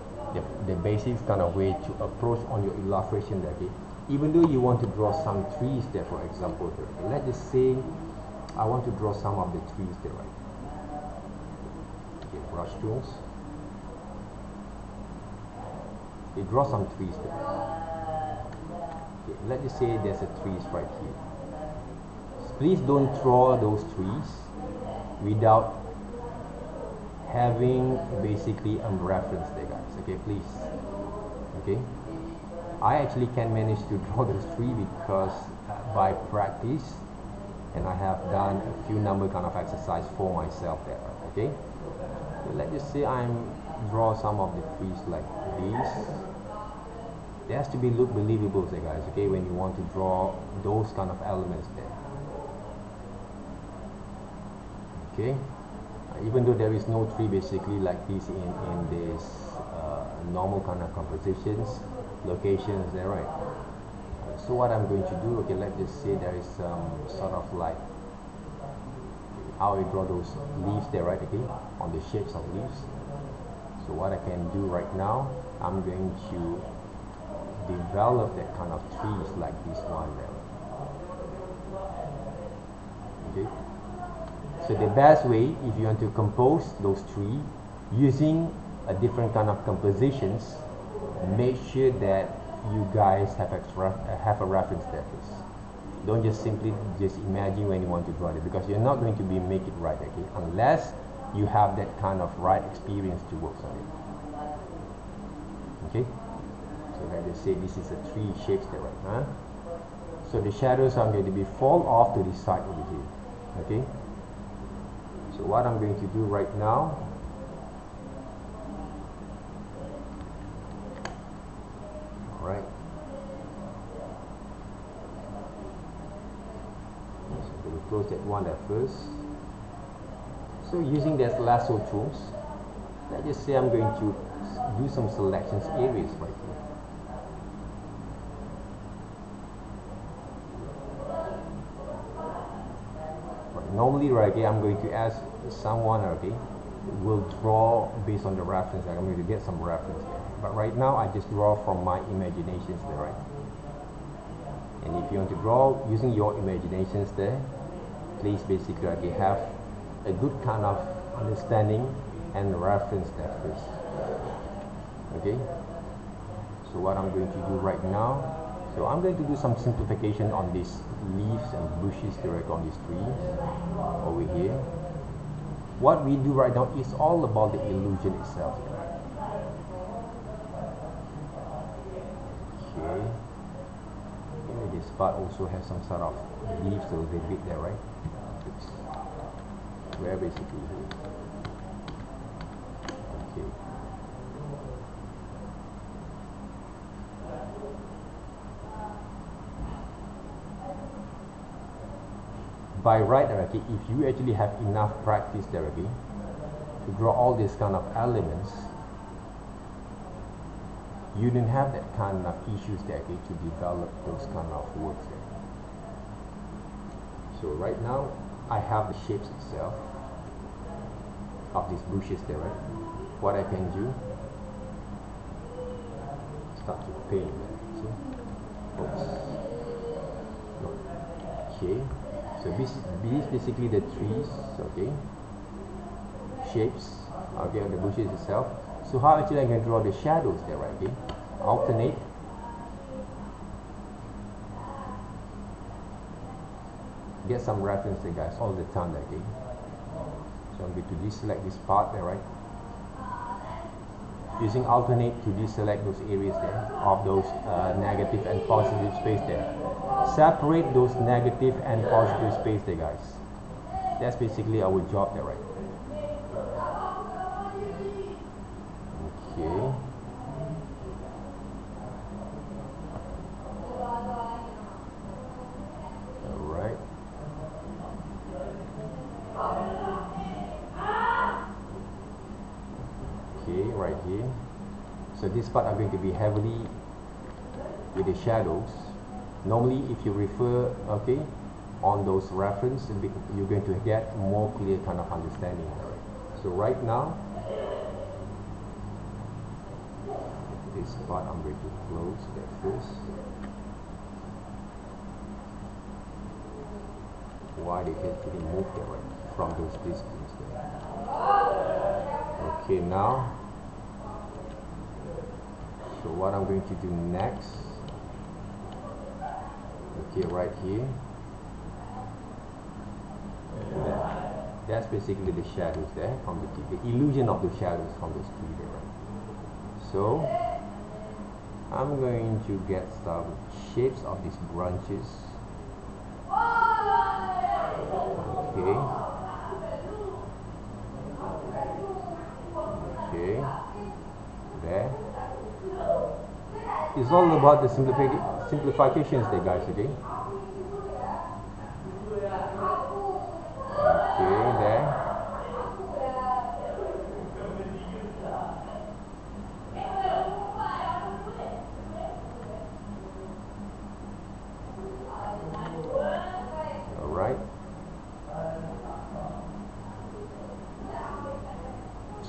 basics kind of way to approach on your illustration there, okay. Even though you want to draw some trees there, for example there, okay? Let's just say I want to draw some of the trees there, right? Okay, brush tools. Okay, draw some trees there. Okay, let's just say there's a trees right here. Please don't draw those trees without having basically a reference there, guys. Okay, please. Okay, I actually can manage to draw those trees because by practice, and I have done a few number kind of exercise for myself there. Okay, so let's just say I'm draw some of the trees like these. It has to be look believable there, guys. Okay, when you want to draw those kind of elements there. Okay, even though there is no tree basically like this in this normal kind of compositions, locations there, right? So what I'm going to do, okay, let's just say there is some sort of like how we draw those leaves there, right? Okay, on the shapes of leaves. So what I can do right now, I'm going to develop that kind of trees like this one there. Okay. So the best way, if you want to compose those trees using a different kind of compositions, make sure that you guys have a reference there first. Don't just simply just imagine when you want to draw it, because you're not going to be make it right, okay, unless you have that kind of right experience to work on it. Okay, so let's just say this is a tree shapes there, right? Huh? So the shadows are going to be fall off to the side over here. Okay, so what I'm going to do right now, alright, so I'm going to close that one at first. So using that lasso tools, let's just say I'm going to do some selections areas right here. Normally, right, okay, I'm going to ask someone, okay, will draw based on the reference. I'm going to get some reference there. But right now, I just draw from my imaginations there, right? And if you want to draw using your imaginations there, please basically, okay, have a good kind of understanding and reference there first. Okay? So what I'm going to do right now, so I'm going to do some simplification on these leaves and bushes direct on these trees over here. What we do right now is all about the illusion itself. Okay. Maybe this part also has some sort of leaves a little bit there, right? Oops. Where basically here. Okay. By right, okay, if you actually have enough practice there, okay, to draw all these kind of elements, you didn't have that kind of issues there, okay, to develop those kind of works there. So right now, I have the shapes itself of these bushes there, right? What I can do, start to paint there, see? Oops. No. Okay. So this is basically the trees, okay, shapes, okay, of the bushes itself. So how actually I can draw the shadows there, right? Okay, alternate. Get some reference there, guys, all the time, okay. So I'm going to deselect this part there, right? Using alternate to deselect those areas there of those negative and positive space there. Separate those negative and positive space there, guys. That's basically our job there, right? Okay. Alright. Okay, right here. So this part are going to be heavily with the shadows. Normally, if you refer, okay, on those reference, you're going to get more clear kind of understanding. Right? So right now, this part I'm going to close that first. Why they can actually move there, right, from those distance there. Okay, now, so what I'm going to do next, okay, right here, that's basically the shadows there from the tree, the illusion of the shadows from this tree there, right? So I'm going to get some shapes of these branches. Okay. Okay. There. It's all about the simplifications there, guys, okay? Okay, there. Alright.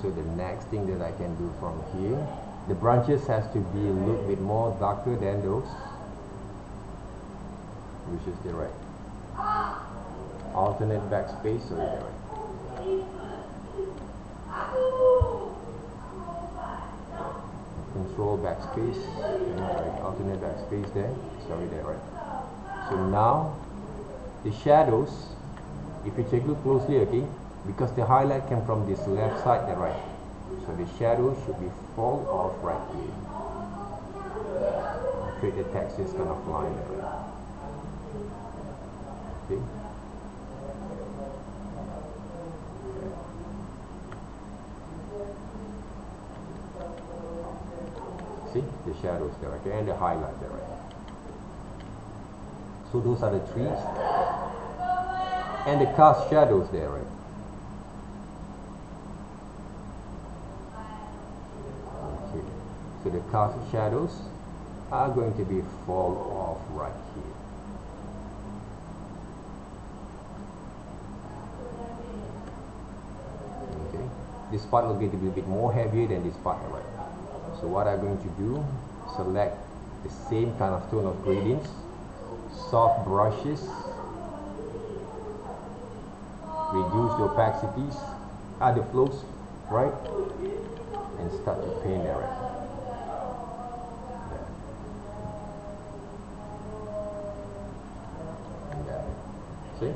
So the next thing that I can do from here, the branches has to be a little bit more darker than those, which is the right. Alternate backspace, so the right. Control backspace, right, alternate backspace there, sorry there, right. So now, the shadows, if you take a look closely, okay, because the highlight came from this left side, the right. So the shadow should be fall off right here. Create the textures kind of line there, right. Okay. See the shadows there, okay, and the highlight there, right. So those are the trees and the cast shadows there, right. Okay. So the cast shadows are going to be fall off right here. Okay. This part will going to be a bit more heavier than this part, right. So what I'm going to do, select the same kind of tone of gradients, soft brushes, reduce the opacities, add the flows, right, and start to paint there, right. See,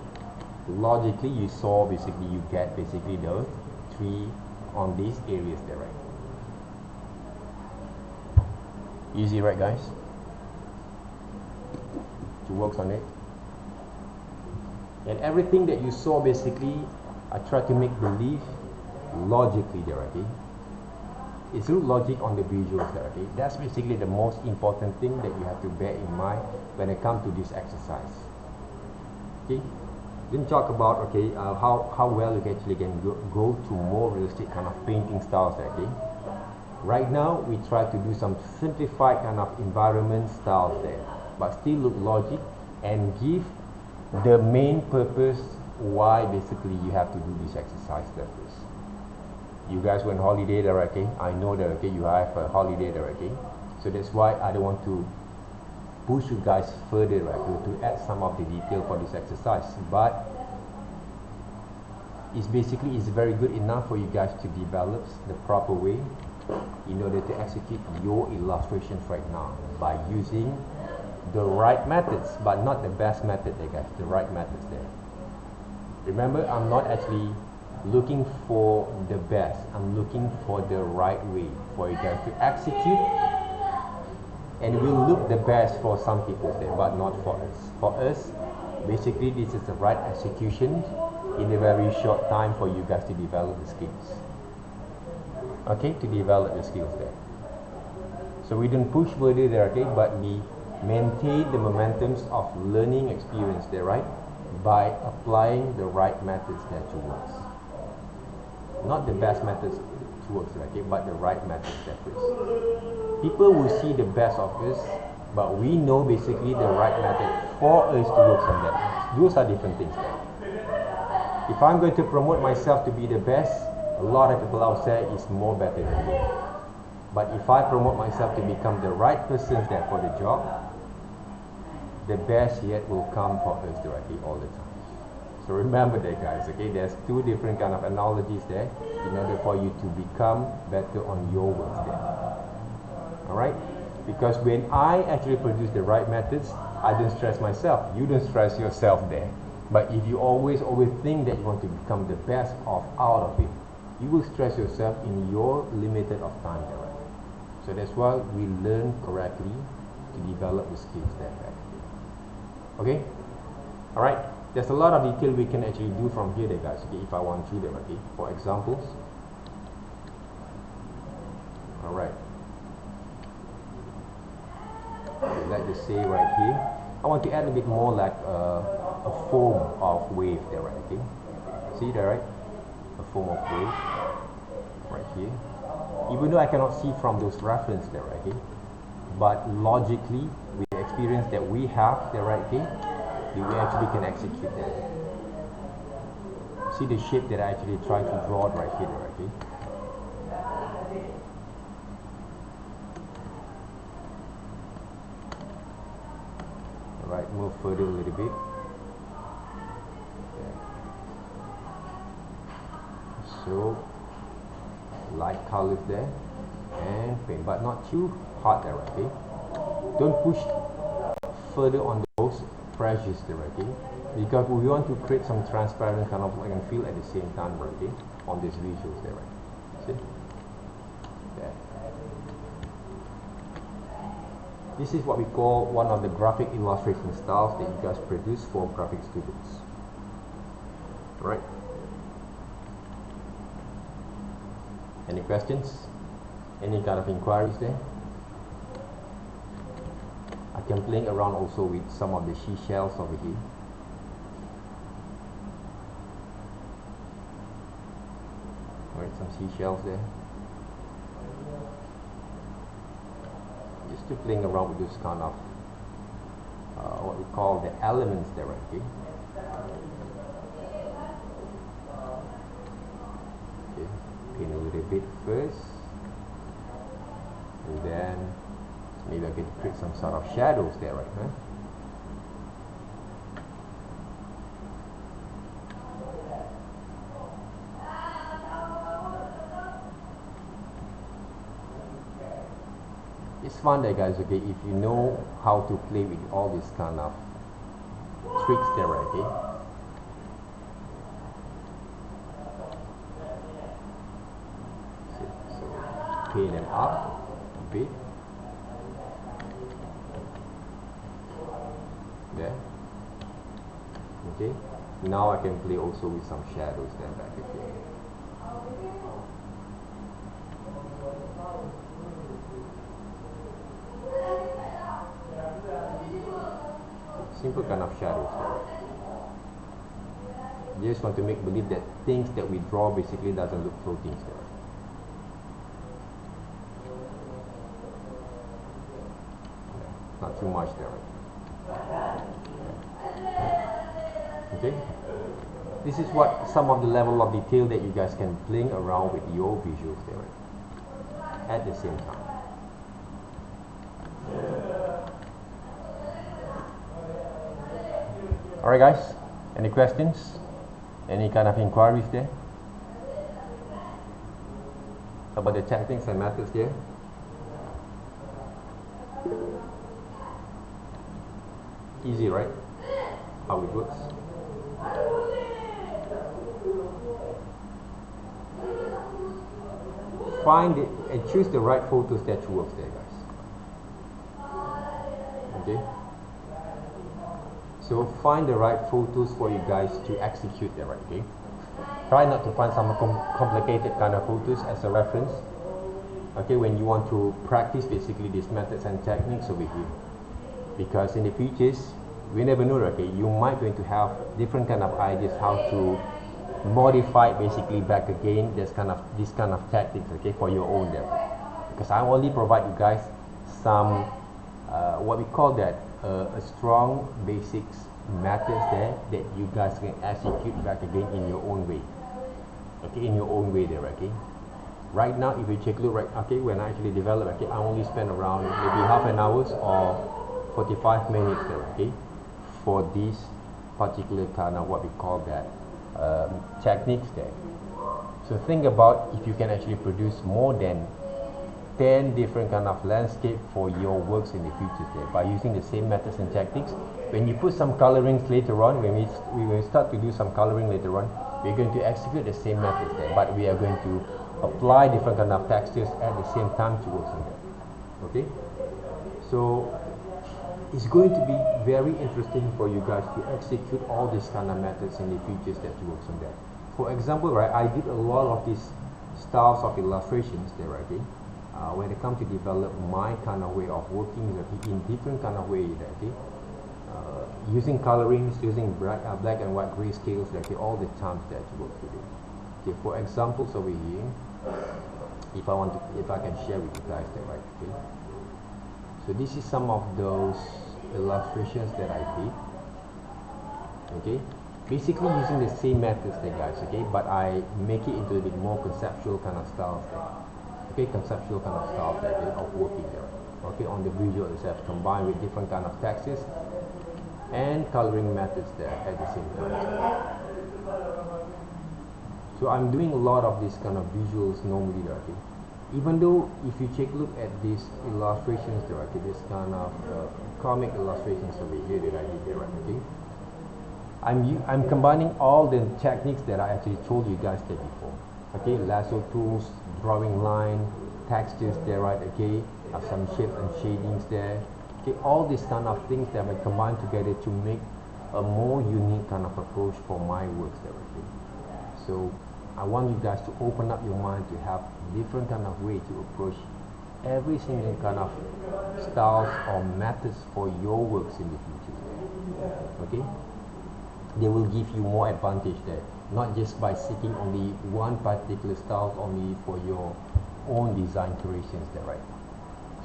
logically you saw basically you get basically the tree on these areas there, right. Easy, right, guys, to work on it. And everything that you saw basically I try to make believe logically there, okay. It's real logic on the visuals there, okay. That's basically the most important thing that you have to bear in mind when it comes to this exercise. Okay, then talk about, okay, how well you actually can go to more realistic kind of painting styles there, okay. Right now we try to do some simplified kind of environment styles there, but still look logic and give the main purpose why basically you have to do this exercise there first. You guys went holiday there, okay, I know that, okay, you have a holiday there, okay, so that's why I don't want to push you guys further, right, to add some of the detail for this exercise, but it's basically is very good enough for you guys to develop the proper way in order to execute your illustrations right now by using the right methods, but not the best method there, guys, the right methods there. Remember, I'm not actually looking for the best, I'm looking for the right way for you guys to execute, and it will look the best for some people there, but not for us. For us, basically this is the right execution in a very short time for you guys to develop the skills. Okay, to develop the skills there. So we don't push further there, okay, but we maintain the momentums of learning experience there, right, by applying the right methods there to works. Not the best methods to works, okay, but the right methods there first. People will see the best of us, but we know basically the right method for us to work on that. Those are different things there. If I'm going to promote myself to be the best, a lot of people out there is more better than me. But if I promote myself to become the right person there for the job, the best yet will come for us directly all the time. So remember that, guys, okay? There's two different kind of analogies there in order for you to become better on your words there. Alright? Because when I actually produce the right methods, I don't stress myself. You don't stress yourself there. But if you always think that you want to become the best out of it, you will stress yourself in your limited of time there. Right? So that's why we learn correctly to develop the skills there. Okay? Alright? There's a lot of detail we can actually do from here there, guys, okay, if I want to them, okay? For examples. Alright. Okay, like to say right here, I want to add a bit more like a form of wave there, right? Okay? See there, right? A form of wave right here. Even though I cannot see from those reference there, right? Okay? But logically, with the experience that we have there, right? Okay? We actually can execute that. See the shape that I actually try to draw right here, right? Okay? Alright, move further a little bit. Okay. So, light colors there and paint, but not too hard there, okay? Don't push further on those pressures there, okay? Because we want to create some transparent kind of look and feel at the same time, okay? On these visuals there, right? See? Okay. This is what we call one of the graphic illustration styles that you guys produce for graphic students. Right? Any questions? Any kind of inquiries there? I can play around also with some of the seashells over here. Right, some seashells there. Just to playing around with this kind of what we call the elements there, okay? Okay, paint a little bit first, and then maybe I can create some sort of shadows there, right? Huh? It's fun there, guys, okay, if you know how to play with all these kind of tricks there, okay? So paint them up a bit. There. Okay. Now I can play also with some shadows there back again. Simple kind of shadows there. You just want to make believe that things that we draw basically doesn't look floating there. Not too much there. Okay. This is what some of the level of detail that you guys can play around with your visuals there at the same time. Alright, guys, any questions? Any kind of inquiries there about the techniques and methods there? Easy, right? How it works. Find it and choose the right photos that works there, guys. Okay. So find the right photos for you guys to execute there, right? Okay. Try not to find some complicated kind of photos as a reference. Okay, when you want to practice basically these methods and techniques over here. Because in the futures, we never know, okay, you might going to have different kind of ideas how to modify basically back again this kind of tactics, okay, for your own there. Because I only provide you guys some what we call that a strong basics methods there that you guys can execute back again in your own way. Okay, in your own way there, okay. Right now, if you check a look, right, okay, when I actually develop, okay, I only spend around maybe half an hour or 45 minutes there, okay, for this particular kind of what we call that techniques there. So think about if you can actually produce more than 10 different kind of landscape for your works in the future there by using the same methods and techniques. When you put some colorings later on, when we start to do some coloring later on, we're going to execute the same methods there, but we are going to apply different kind of textures at the same time to work on that. Okay, so it's going to be very interesting for you guys to execute all these kind of methods in the futures that you work on that. For example, right, I did a lot of these styles of illustrations there, right? Okay? When it comes to develop my kind of way of working in different kind of way, okay? Using colorings, using black and white grayscales, okay, all the times that you work with it. Okay, for examples over here, if I can share with you guys that, right? Okay. So this is some of those illustrations that I did. Okay, basically using the same methods there, guys. Okay, but I make it into a bit more conceptual kind of styles there. Okay, conceptual kind of styles there, okay, of working there. Okay, on the visual itself, combined with different kind of textures and coloring methods there at the same time. So I'm doing a lot of these kind of visuals normally there, okay. Even though if you take a look at these illustrations there, okay, this kind of comic illustrations over here that I did there, right, okay. I'm combining all the techniques that I actually told you guys there before. Okay, lasso tools, drawing line, textures there, right, okay, some shapes and shadings there. Okay, all these kind of things that I combine together to make a more unique kind of approach for my works there, okay. So I want you guys to open up your mind to have different kind of way to approach every single kind of styles or methods for your works in the future. Okay, they will give you more advantage there, not just by seeking only one particular style only for your own design creations there, right?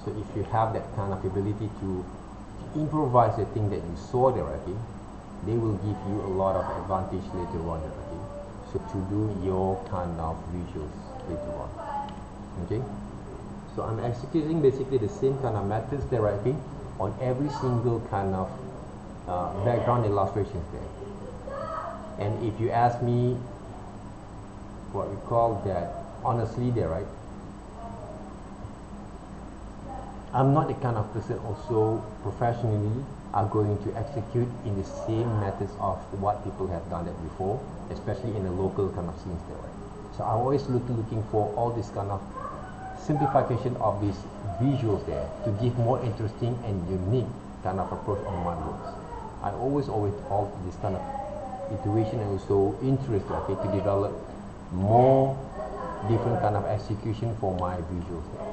So if you have that kind of ability to improvise the thing that you saw there, okay, they will give you a lot of advantage later on, okay, so to do your kind of visuals later on. Okay, so I'm executing basically the same kind of methods there, right, okay, on every single kind of background illustrations there. And if you ask me what we call that, honestly there, right, I'm not the kind of person also professionally are going to execute in the same methods of what people have done that before, especially in the local kind of scenes there, right? So I'm always looking for all this kind of simplification of these visuals there to give more interesting and unique kind of approach on my works. I always all this kind of iteration and also interest, okay, to develop more different kind of execution for my visuals there.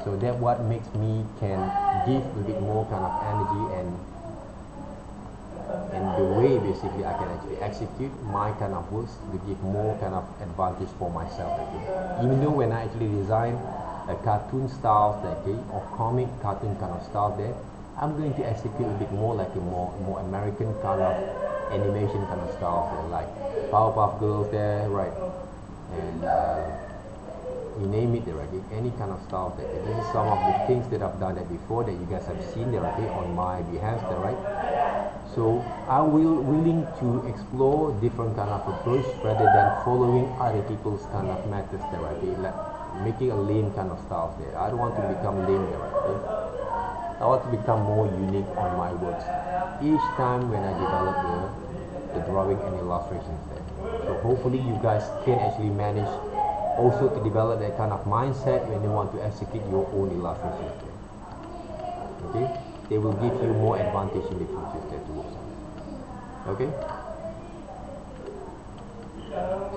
So that what makes me can give a bit more kind of energy and the way basically I can actually execute my kind of works to give more kind of advantage for myself, okay. Even though when I actually design a cartoon style, okay, or comic cartoon kind of style there, I'm going to execute a bit more like a more American kind of animation kind of style there, like Powerpuff Girls there, right, and you name it there, right, any kind of style there. This is some of the things that I've done that before that you guys have seen there, okay, on my behalf there, right. So I will willing to explore different kind of approach rather than following other people's kind of methods there, right, okay, like making a lame kind of style there. I don't want to become lame there, right, okay. I want to become more unique on my works each time when I develop the drawing and illustrations there. So hopefully you guys can actually manage also to develop that kind of mindset when you want to execute your own illustrations there. Okay, they will give you more advantage in the future there to work on. Okay,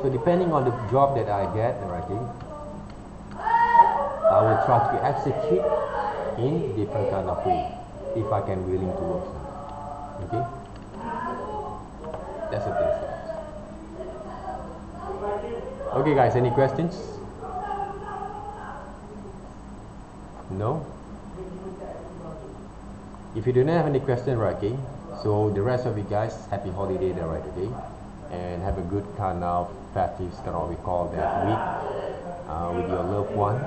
so depending on the job that I get, okay, I will try to execute in different kind of way if I can willing to work on it. Okay, that's the thing. Okay guys, any questions? No? If you do not have any question, right, okay, so the rest of you guys, happy holiday there, right, okay, and have a good kind of festive kind of we call that week with your loved one.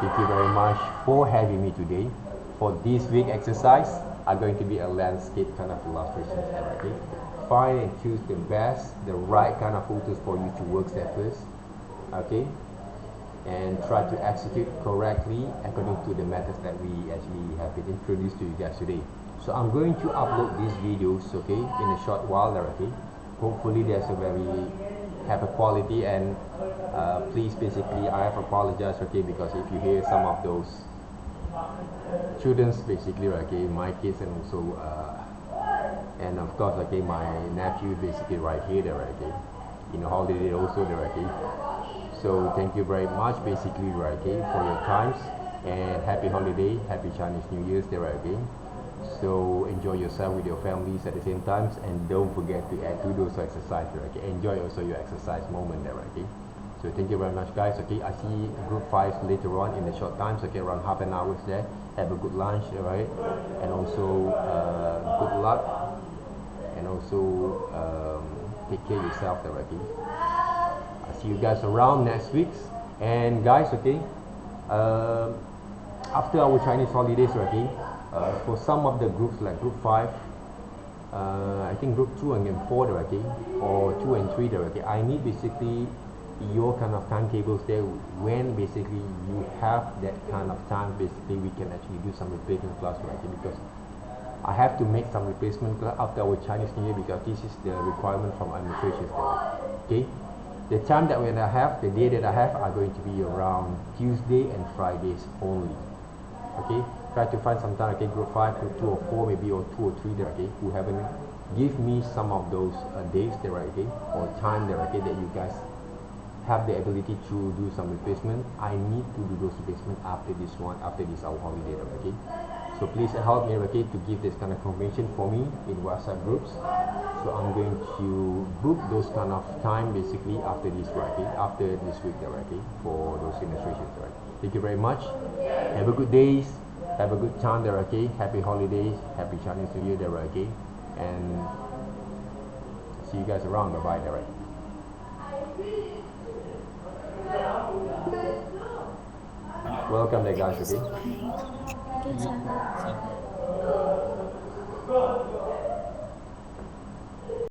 Thank you very much for having me today. For this week exercise are going to be a landscape kind of illustrations, okay, find and choose the best, the right kind of photos for you to work at first, okay, and try to execute correctly according to the methods that we actually have been introduced to you guys today. So I'm going to upload these videos, okay, in a short while there, okay. Hopefully there's a very have a quality, and please, basically I have apologized, okay, because if you hear some of those students, basically, okay, my kids, and also and of course, okay, my nephew, basically right here there, okay, in a holiday also there, okay. So thank you very much, basically, right, okay, for your times, and happy holiday, happy Chinese New Year's there, okay. So enjoy yourself with your families at the same times, and don't forget to add to those exercise there, okay. Enjoy also your exercise moment there, okay. So thank you very much, guys, okay. I see group 5 later on in the short times, okay, around half an hour there. Have a good lunch, alright, and also good luck, and also take care of yourself there, okay. I'll see you guys around next week. And guys, okay, after our Chinese holidays, okay, for some of the groups like group 5, I think group 2 and 4 there, okay, or 2 and 3 there, okay, I need basically your kind of timetables there. When basically you have that kind of time, basically we can actually do some replacement class, right, okay, because I have to make some replacement class after our Chinese New Year, because this is the requirement from administration there, okay. The time that when I have, the day that I have, are going to be around Tuesday and Fridays only, okay. Try to find some time, okay, group 5, group 2 or 4 maybe, or 2 or 3 there, okay, who haven't give me some of those days there, okay, or time there, okay, that you guys have the ability to do some replacement. I need to do those replacement after this one, after this our holiday, okay. So please help me, okay, to give this kind of information for me in WhatsApp groups. So I'm going to book those kind of time basically after this, right, okay, after this week there, okay, for those illustrations, right. Thank you very much. Have a good days. Have a good time there, okay. Happy holidays. Happy Chinese New Year there, okay. And see you guys around. Bye bye there, right. Welcome there, guys, okay. Okay, sir.